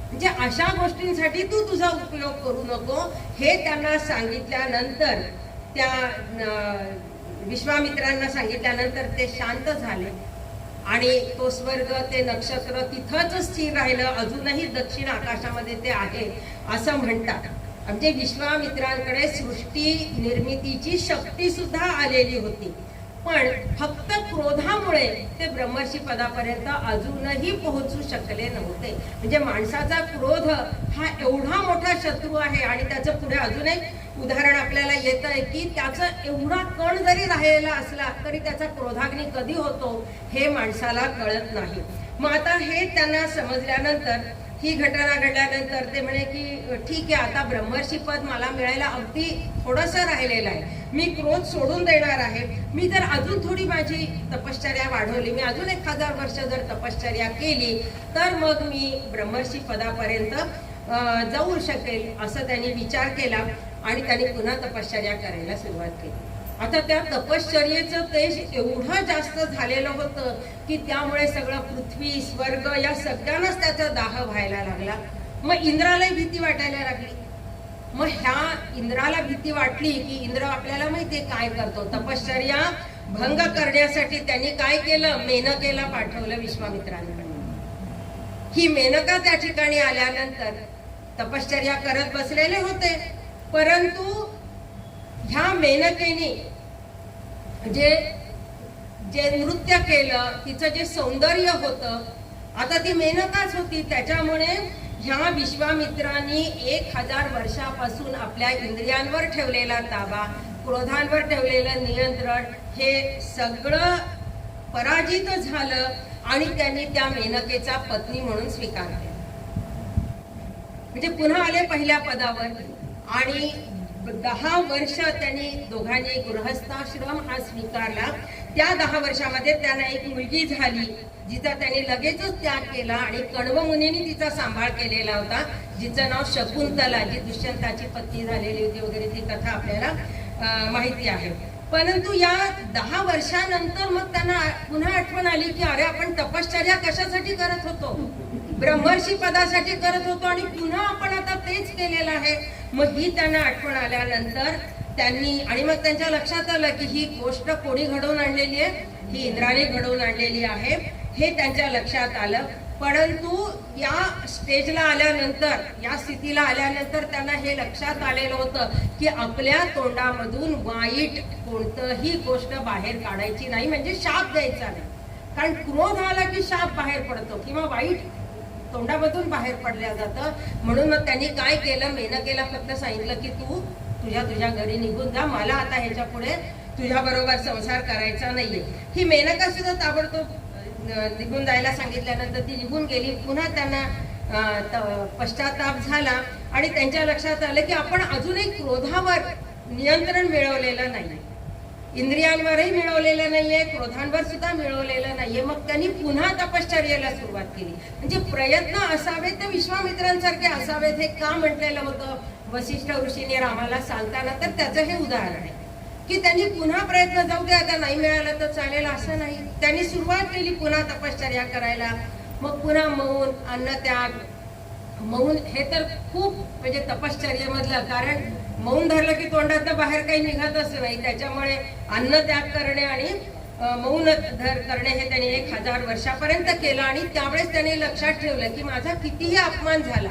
म्हणजे अशा गोष्टींसाठी तू तुझा उपयोग करू नको. हे त्यांना सांगितल्यानंतर, त्या विश्वामित्रांना सांगितल्यानंतर ते शांत झाले आणि तो स्वर्ग, ते नक्षत्र तिथंच स्थिर राहिलं. अजूनही दक्षिण आकाशामध्ये ते आहे असं म्हणतात. म्हणजे विश्वामित्रांकडे सृष्टी निर्मितीची शक्ती सुद्धा आलेली होती. पण फक्त क्रोधामुळे ते ब्रह्मर्षी पदापर्यंत अजूनही पोहोचू शकले नव्हते. म्हणजे माणसाचा क्रोध हा एवढा मोठा शत्रू आहे. आणि त्याचं पुढे अजून एक उदाहरण आपल्याला येत आहे की त्याचा एवढा कण जरी राहिलेला असला तरी त्याचा क्रोधाग्नी कधी होतो हे माणसाला कळत नाही. मग आता हे त्यांना समजल्यानंतर, ही घटना घडल्यानंतर ते म्हणे की ठीक आहे, आता ब्रह्मर्षी पद मला मिळायला अगदी थोडंसं राहिलेलं आहे, मी क्रोध सोडून देणार आहे. मी जर अजून थोडी माझी तपश्चर्या वाढवली, मी अजून 1000 वर्ष जर तपश्चर्या केली तर मग मी ब्रह्मर्षी पदापर्यंत जाऊ शकेल, असं त्यांनी विचार केला. आणि त्यांनी पुन्हा तपश्चर्या करायला सुरुवात केली. आता त्या तपश्चर्येचं तेज एवढं जास्त झालेलं होतं की त्यामुळे सगळं पृथ्वी, स्वर्ग या सगळ्यांनाच त्याचा दाह व्हायला लागला. मग इंद्रालाही भीती वाटायला लागली. मग ह्या इंद्राला भीती वाटली की इंद्र आपल्याला माहितीये काय करतो. तपश्चर्या भंग करण्यासाठी त्यांनी काय केलं, मेनकेला पाठवलं विश्वामित्रांकडे. ही मेनका त्या ठिकाणी आल्यानंतर तपश्चर्या करत बसलेले होते, परंतु ह्या मेनकेने जे नृत्य केलं, तिचं जे सौंदर्य होतं, आता ती मेनकाच होती, त्याच्यामुळे ह्या विश्वामित्रांनी 1000 वर्षापासून आपल्या इंद्रियांवर ठेवलेला ताबा, क्रोधांवर ठेवलेलं नियंत्रण हे सगळं पराजित झालं. आणि त्यांनी त्या मेनकेचा पत्नी म्हणून स्वीकार केला. म्हणजे पुन्हा आले पहिल्या पदावर. आणि 10 वर्ष त्यांनी दोघांनी गृहस्थाश्रम हा स्वीकारला. त्या 10 वर्षामध्ये त्यांना एक मुलगी झाली, जिचा त्यांनी लगेचच त्याग केला. आणि कण्व मुनींनी तिचा सांभाळ केलेला होता, जिचं नाव शकुंतला, जी दुष्यंताची पत्नी झालेली होती वगैरे, ती कथा आपल्याला माहिती आहे. परंतु या 10 वर्षानंतर मग त्यांना पुन्हा आठवण आली की अरे, आपण तपश्चर्या कशासाठी करत होतो, ब्रह्मर्षी पदासाठी करत होतो, आणि पुन्हा आपण आता तेच केलेलं आहे. मग ही त्यांना आठवण आल्यानंतर त्यांनी, आणि मग त्यांच्या लक्षात आलं की ही गोष्ट कोणी घडवून आणलेली आहे, ही इंद्राने घडवून आणलेली आहे, हे त्यांच्या लक्षात आलं. परंतु या स्टेजला आल्यानंतर, या स्थितीला आल्यानंतर त्यांना हे लक्षात आलेलं होतं की आपल्या तोंडामधून वाईट कोणतंही गोष्ट बाहेर काढायची नाही, म्हणजे शाप द्यायचा नाही. कारण क्रोध आला की शाप बाहेर पडतो किंवा वाईट तोंडामधून बाहेर पडल्या जातं. म्हणून मग त्यांनी काय केलं, मेनकेला फक्त सांगितलं की तू तुझ्या घरी निघून जा, मला आता ह्याच्या पुढे तुझ्या बरोबर संसार करायचा नाहीये. ही मेनका सुद्धा ताबडतोब निघून जायला सांगितल्यानंतर ती निघून गेली. पुन्हा त्यांना पश्चाताप झाला आणि त्यांच्या लक्षात आलं की आपण अजूनही क्रोधावर नियंत्रण मिळवलेलं नाही, इंद्रियांवरही मिळवलेलं नाहीये, क्रोधांवर सुद्धा मिळवलेलं नाहीये. मग त्यांनी पुन्हा तपश्चर्येला सुरुवात केली. म्हणजे प्रयत्न असावेत ते विश्वामित्रांसारखे असावेत, हे का म्हटलेलं होतं वसिष्ठ ऋषीने रामाला सांगताना, तर त्याचं हे उदाहरण आहे की त्यांनी पुन्हा प्रयत्न, जाऊ दे आता नाही मिळालं तर चालेल असं नाही, त्यांनी सुरुवात केली पुन्हा तपश्चर्या करायला. मग पुन्हा मौन, अन्नत्याग. मौन हे तर खूप म्हणजे तपश्चर्येमधलं, कारण मौन धरलं की तोंडात बाहेर काही निघतच नाही, त्याच्यामुळे अन्नत्याग करणे आणि मौन करणे हे त्यांनी 1000 वर्षापर्यंत केलं. आणि त्यावेळेस त्यांनी लक्षात ठेवलं की माझा कितीही अपमान झाला,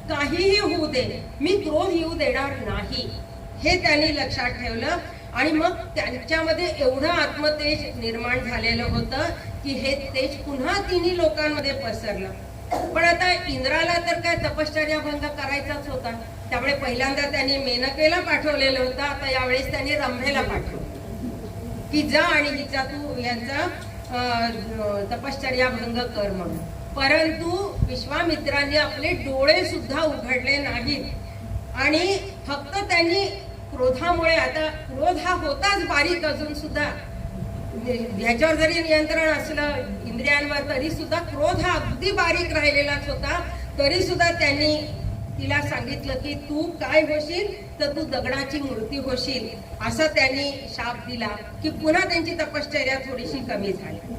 काहीही होऊ दे, मी क्रोध येऊ देणार नाही, हे त्यांनी लक्षात ठेवलं. आणि मग त्यांच्यामध्ये एवढं आत्मतेज निर्माण झालेलं होतं की हे तेज पुन्हा तिन्ही लोकांमध्ये पसरलं. पण आता इंद्राला तर काय तपश्चर्या भंग करायचाच होता, त्यामुळे पहिल्यांदा त्यांनी मेनकेला पाठवलेलं होतं, आता यावेळेस त्यांनी रंभेला पाठवलं की जा आणि हिचा तू यांचा तपश्चर्या भंग कर म्हणून. परंतु विश्वामित्रांनी आपले डोळे सुद्धा उघडले नाहीत आणि फक्त त्यांनी क्रोधामुळे, आता क्रोध हा होताच बारीक, अजून सुद्धा ह्याच्यावर जरी नियंत्रण असलं इंद्रियांवर तरी सुद्धा क्रोध हा अगदी बारीक राहिलेलाच होता. तरी सुद्धा त्यांनी तिला सांगितलं की तू काय होशील तर तू दगडाची मूर्ती होशील, असा त्यांनी शाप दिला की पुन्हा त्यांची तपश्चर्या थोडीशी कमी झाली.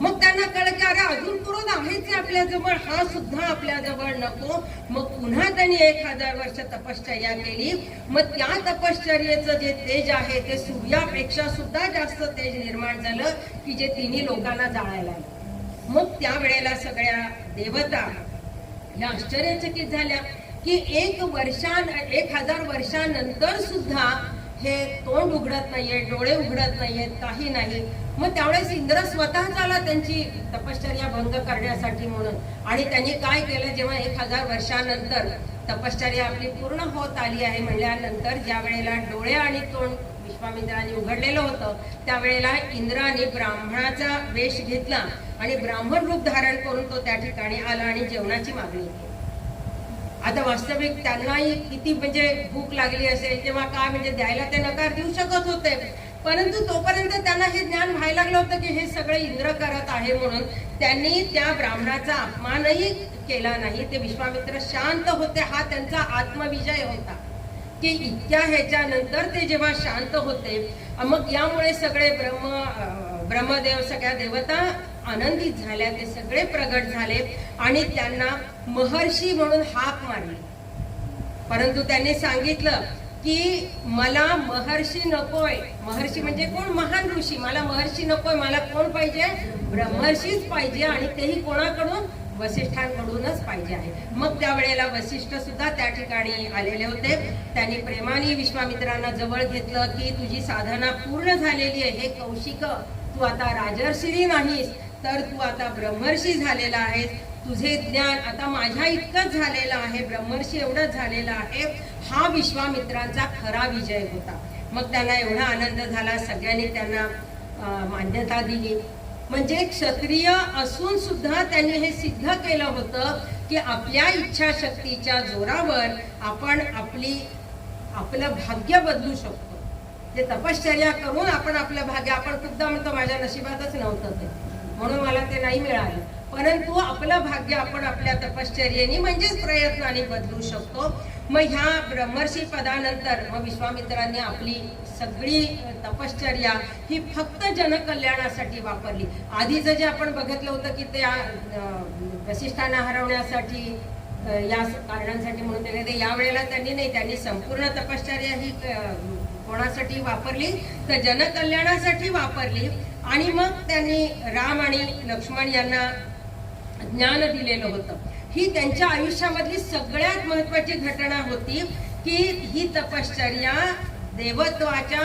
मग त्यांना कळलं की अरे अजून क्रोध आहेच आपल्या जवळ, हा सुद्धा आपल्या जवळ नको. मग पुन्हा त्यांनी 1000 वर्ष तपश्चर्या केली. मग त्या तपश्चर्येचं जे तेज आहे ते सूर्यापेक्षा सुद्धा जास्त तेज निर्माण झालं की जे तिन्ही लोकांना जाळायला लागलं. मग त्यावेळेला सगळ्या देवता या आश्चर्यचकित झाल्या की 1000 वर्षानंतर सुद्धा हे तोंड उघडत नाहीये, डोळे उघडत नाहीयेत, काही नाही. मग त्यावेळेस इंद्र स्वतःच आला त्यांची तपश्चर्या भंग करण्यासाठी म्हणून. आणि त्यांनी काय केलं, जेव्हा 1000 वर्षानंतर तपश्चर्या आपली पूर्ण होत आली आहे म्हणल्यानंतर ज्या वेळेला डोळे आणि तोंड विश्वामित्रांनी उघडलेलं होतं, त्यावेळेला इंद्राने ब्राह्मणाचा वेश घेतला आणि ब्राह्मण रूप धारण करून तो त्या ठिकाणी आला आणि जेवणाची मागणी केली. आता वास्तविक त्यांनाही किती म्हणजे भूक लागली असेल तेव्हा काय म्हणजे द्यायला ते नकार देऊ शकत होते, परंतु तोपर्यंत त्यांना हे ज्ञान व्हायला लागलं होतं की हे सगळे इंद्र करत आहे म्हणून त्यांनी त्या ब्राह्मणाचा अपमानही केला नाही. ते विश्वामित्र शांत होते, हा त्यांचा आत्मविजय होता की इतक्या ह्याच्यानंतर ते जेव्हा शांत होते, मग यामुळे सगळे ब्रह्मदेव सगळ्या देवता आनंदित झाल्या, ते सगळे प्रगट झाले आणि त्यांना महर्षी म्हणून हाक मारली. परंतु त्यांनी सांगितलं की मला महर्षी नकोय. महर्षी म्हणजे कोण? महान ऋषी. मला महर्षी नकोय, मला कोण पाहिजे? ब्रह्मर्षीच पाहिजे, आणि तेही कोणाकडून? वसिष्ठांकडूनच पाहिजे आहे. मग त्यावेळेला वसिष्ठ सुद्धा त्या ठिकाणी आलेले होते. त्यांनी प्रेमाने विश्वामित्रांना जवळ घेतलं की तुझी साधना पूर्ण झालेली आहे, हे कौशिक, तू आता राजर्षी नाहीस, तर तू आता ब्रह्मर्षी झालेला आहेस. तुझे ज्ञान आता माझ्या इतकंच झालेलं आहे, ब्रह्मर्षी एवढंच झालेलं आहे. हा विश्वामित्रांचा खरा विजय होता. मग त्यांना एवढा आनंद झाला, सगळ्यांनी त्यांना मान्यता दिली. म्हणजे क्षत्रिय असून सुद्धा त्यांनी हे सिद्ध केलं होतं की आपल्या इच्छाशक्तीच्या जोरावर आपण आपलं भाग्य बदलू शकतो. जे तपश्चर्या करून आपण आपलं भाग्य, आपण खूपदा म्हणतो माझ्या नशिबातच नव्हतं ते म्हणून मला ते नाही मिळालं, परंतु आपलं भाग्य आपण आपल्या तपश्चर्येने म्हणजेच प्रयत्नाने बदलू शकतो. मग ह्या ब्रह्मर्षी पदानंतर मग विश्वामित्रांनी आपली सगळी तपश्चर्या ही फक्त जनकल्याणासाठी वापरली. आधीचं जे आपण बघितलं होतं की त्या वसिष्ठांना हरवण्यासाठी या कारणांसाठी म्हणून ते यावेळेला त्यांनी नाही, त्यांनी संपूर्ण तपश्चर्या ही कोणासाठी वापरली? तर जनकल्याणासाठी वापरली. आणि मग त्यांनी राम आणि लक्ष्मण यांना ज्ञान दिलेलं होतं. ही त्यांच्या आयुष्यामधली सगळ्यात महत्वाची घटना होती की ही तपश्चर्या देवत्वाच्या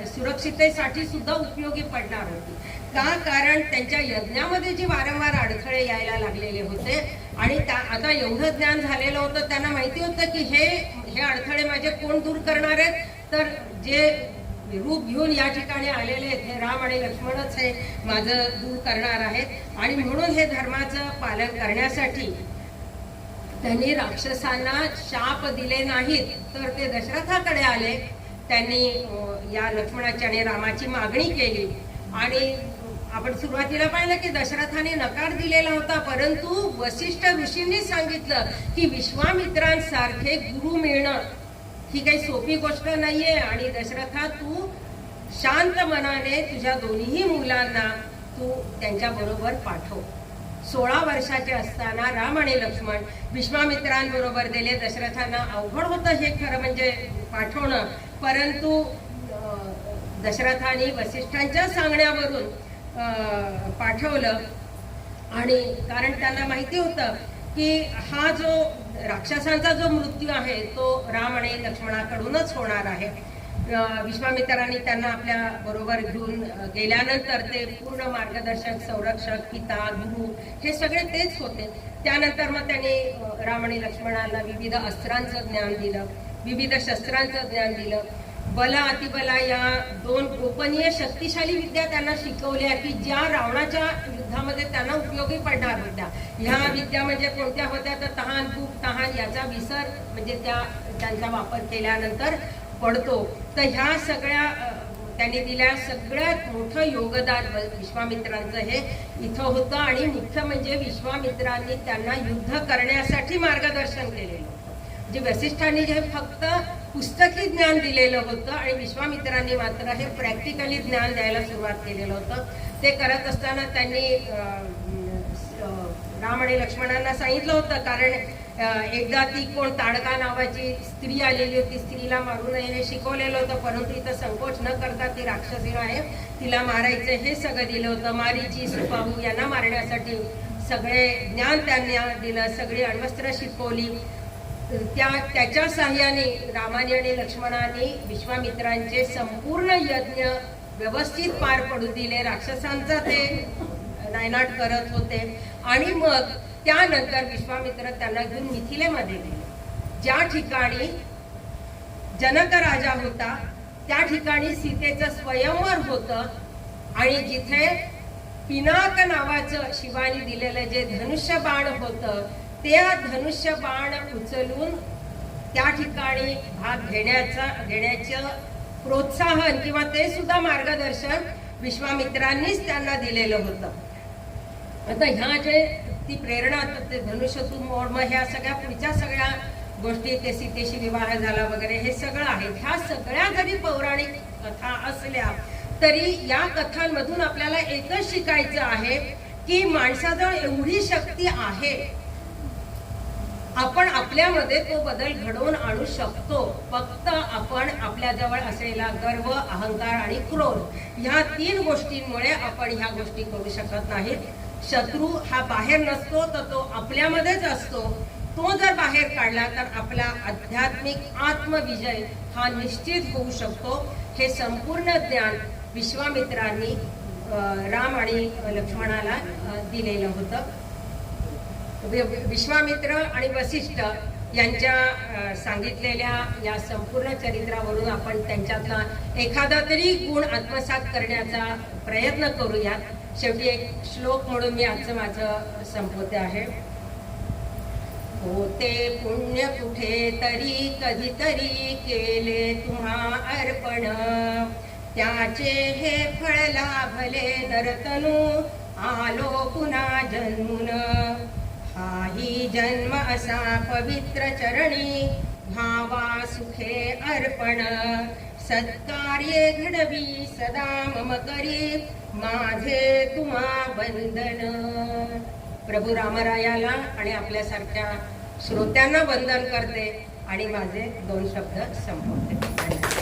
सुरक्षितेसाठी सुद्धा उपयोगी पडणार होती. का? कारण त्यांच्या यज्ञामध्ये जे वारंवार अडथळे यायला लागलेले होते आणि आता एवढं ज्ञान झालेलं होतं, त्यांना माहिती होतं की हे अडथळे माझे कोण दूर करणार आहेत? तर जे रूप घेऊन या ठिकाणी आलेले आहेत हे राम आणि लक्ष्मणच हे माझं दूर करणार आहेत. आणि म्हणून हे धर्माचं पालन करण्यासाठी त्यांनी राक्षसांना शाप दिले नाहीत, तर ते दशरथाकडे आले. त्यांनी या लक्ष्मणाची आणि रामाची मागणी केली. आणि आपण सुरुवातीला पाहिलं की दशरथाने नकार दिलेला होता, परंतु वसिष्ठ ऋषींनी सांगितलं की विश्वामित्रांसारखे गुरु मिळणं ही काही सोपी गोष्ट नाहीये. आणि दशरथा, तू शांत मनाने तुझ्या दोन्ही मुलांना तू त्यांच्या बरोबर पाठव. 16 वर्षाचे असताना राम आणि लक्ष्मण विश्वामित्रांबरोबर गेले. दशरथांना अवघड होतं हे खरं म्हणजे पाठवणं, परंतु दशरथाने वसिष्ठांच्या सांगण्यावरून पाठवलं. आणि कारण त्यांना माहिती होतं की हा जो राक्षसांचा जो मृत्यू आहे तो राम आणि लक्ष्मणाकडूनच होणार आहे. विश्वामित्रांनी त्यांना आपल्या बरोबर घेऊन गेल्यानंतर ते पूर्ण मार्गदर्शक, संरक्षक, पिता, गुरु हे सगळे तेच होते. त्यानंतर मग त्यांनी राम आणि लक्ष्मणाला विविध अस्त्रांचं ज्ञान दिलं, विविध शस्त्रांचं ज्ञान दिलं. बला अतिबला या 2 गोपनीय शक्तिशाली विद्या त्यांना शिकवल्या की ज्या रावणाच्या युद्धामध्ये त्यांना उपयोगी पडणार होत्या. ह्या विद्या म्हणजे कोणत्या होत्या? तर तहान, भूक, तहान याचा विसर म्हणजे त्यांचा वापर केल्यानंतर पडतो. तर ह्या सगळ्या त्यांनी दिल्या. सगळ्यात मोठं योगदान विश्वामित्रांचं हे इथं होतं. आणि मुख्य म्हणजे विश्वामित्रांनी त्यांना युद्ध करण्यासाठी मार्गदर्शन केलेलं होतं. जे वसिष्ठांनी जे फक्त पुस्तकी ज्ञान दिलेलं होतं आणि विश्वामित्रांनी मात्र हे प्रॅक्टिकली ज्ञान द्यायला सुरुवात केलेलं होतं. ते करत असताना त्यांनी राम आणि लक्ष्मणांना सांगितलं होतं, कारण एकदा ती कोण ताडका नावाची स्त्री आलेली होती, स्त्रीला मारू नये हे शिकवलेलं होतं, परंतु इथं संकोच न करता ती राक्षसी आहे, तिला मारायचं हे सगळं दिलं होतं. मारीची, सुपाहू यांना मारण्यासाठी सगळे ज्ञान त्यांनी दिलं, सगळी अण्वस्त्र शिकवली. त्याच्या साह्याने रामाने आणि लक्ष्मणाने विश्वामित्रांचे संपूर्ण यज्ञ व्यवस्थित पार पडू दिले. राक्षसांचा ते नायनाट करत होते. आणि मग त्यानंतर विश्वामित्र त्यांना घेऊन मिथिलेमध्ये गेले. ज्या ठिकाणी जनक राजा होता त्या ठिकाणी सीतेचं स्वयंवर होतं आणि जिथे पिनाक नावाचं शिवानी दिलेलं जे धनुष्य बाण होतं त्या धनुष्य बाण उचलून त्या ठिकाणी भाग घेण्याचं प्रोत्साहन किंवा ते सुद्धा मार्गदर्शन विश्वामित्रांनीच त्यांना दिलेलं होतं. आता ह्या जे ती प्रेरणा ते धनुष्य तू मोड, मग ह्या सगळ्या पुढच्या सगळ्या गोष्टी, ते सीतेशी विवाह झाला वगैरे हे सगळं आहे. ह्या सगळ्या जरी पौराणिक कथा असल्या तरी या कथांमधून आपल्याला एकच शिकायचं आहे की माणसाजवळ एवढी शक्ती आहे, आपण आपल्यामध्ये तो बदल घडवून आणू शकतो. फक्त आपण आपल्याजवळ असलेला गर्व, अहंकार आणि क्रोध ह्या 3 गोष्टींमुळे आपण ह्या गोष्टी करू शकत नाहीत. शत्रू हा बाहेर नसतो तर तो आपल्यामध्येच असतो. तो जर बाहेर काढला तर आपला आध्यात्मिक आत्मविजय हा निश्चित होऊ शकतो. हे संपूर्ण ज्ञान विश्वामित्रांनी राम आणि लक्ष्मणाला दिलेलं होतं. विश्वामित्र आणि वसिष्ठ यांच्या सांगितलेल्या या संपूर्ण चरित्रावरून आपण त्यांच्यातला एखादा तरी गुण आत्मसात करण्याचा प्रयत्न करूयात. शेवटी एक श्लोक म्हणून मी आजचं माझं संपवते आहे. होते पुण्य कुठे तरी कधीतरी केले तुम्हा अर्पण, त्याचे हे फळ लाभले नरतनू आलो पुन्हा जन्मून. हाही जन्म असा पवित्र चरणी भावा सुखे अर्पण, सत्कार्ये घडवी सदा मम करी माझे तुम्हा वंदन. प्रभू रामरायाला आणि आपल्यासारख्या श्रोत्यांना वंदन करते आणि माझे 2 शब्द संपवते.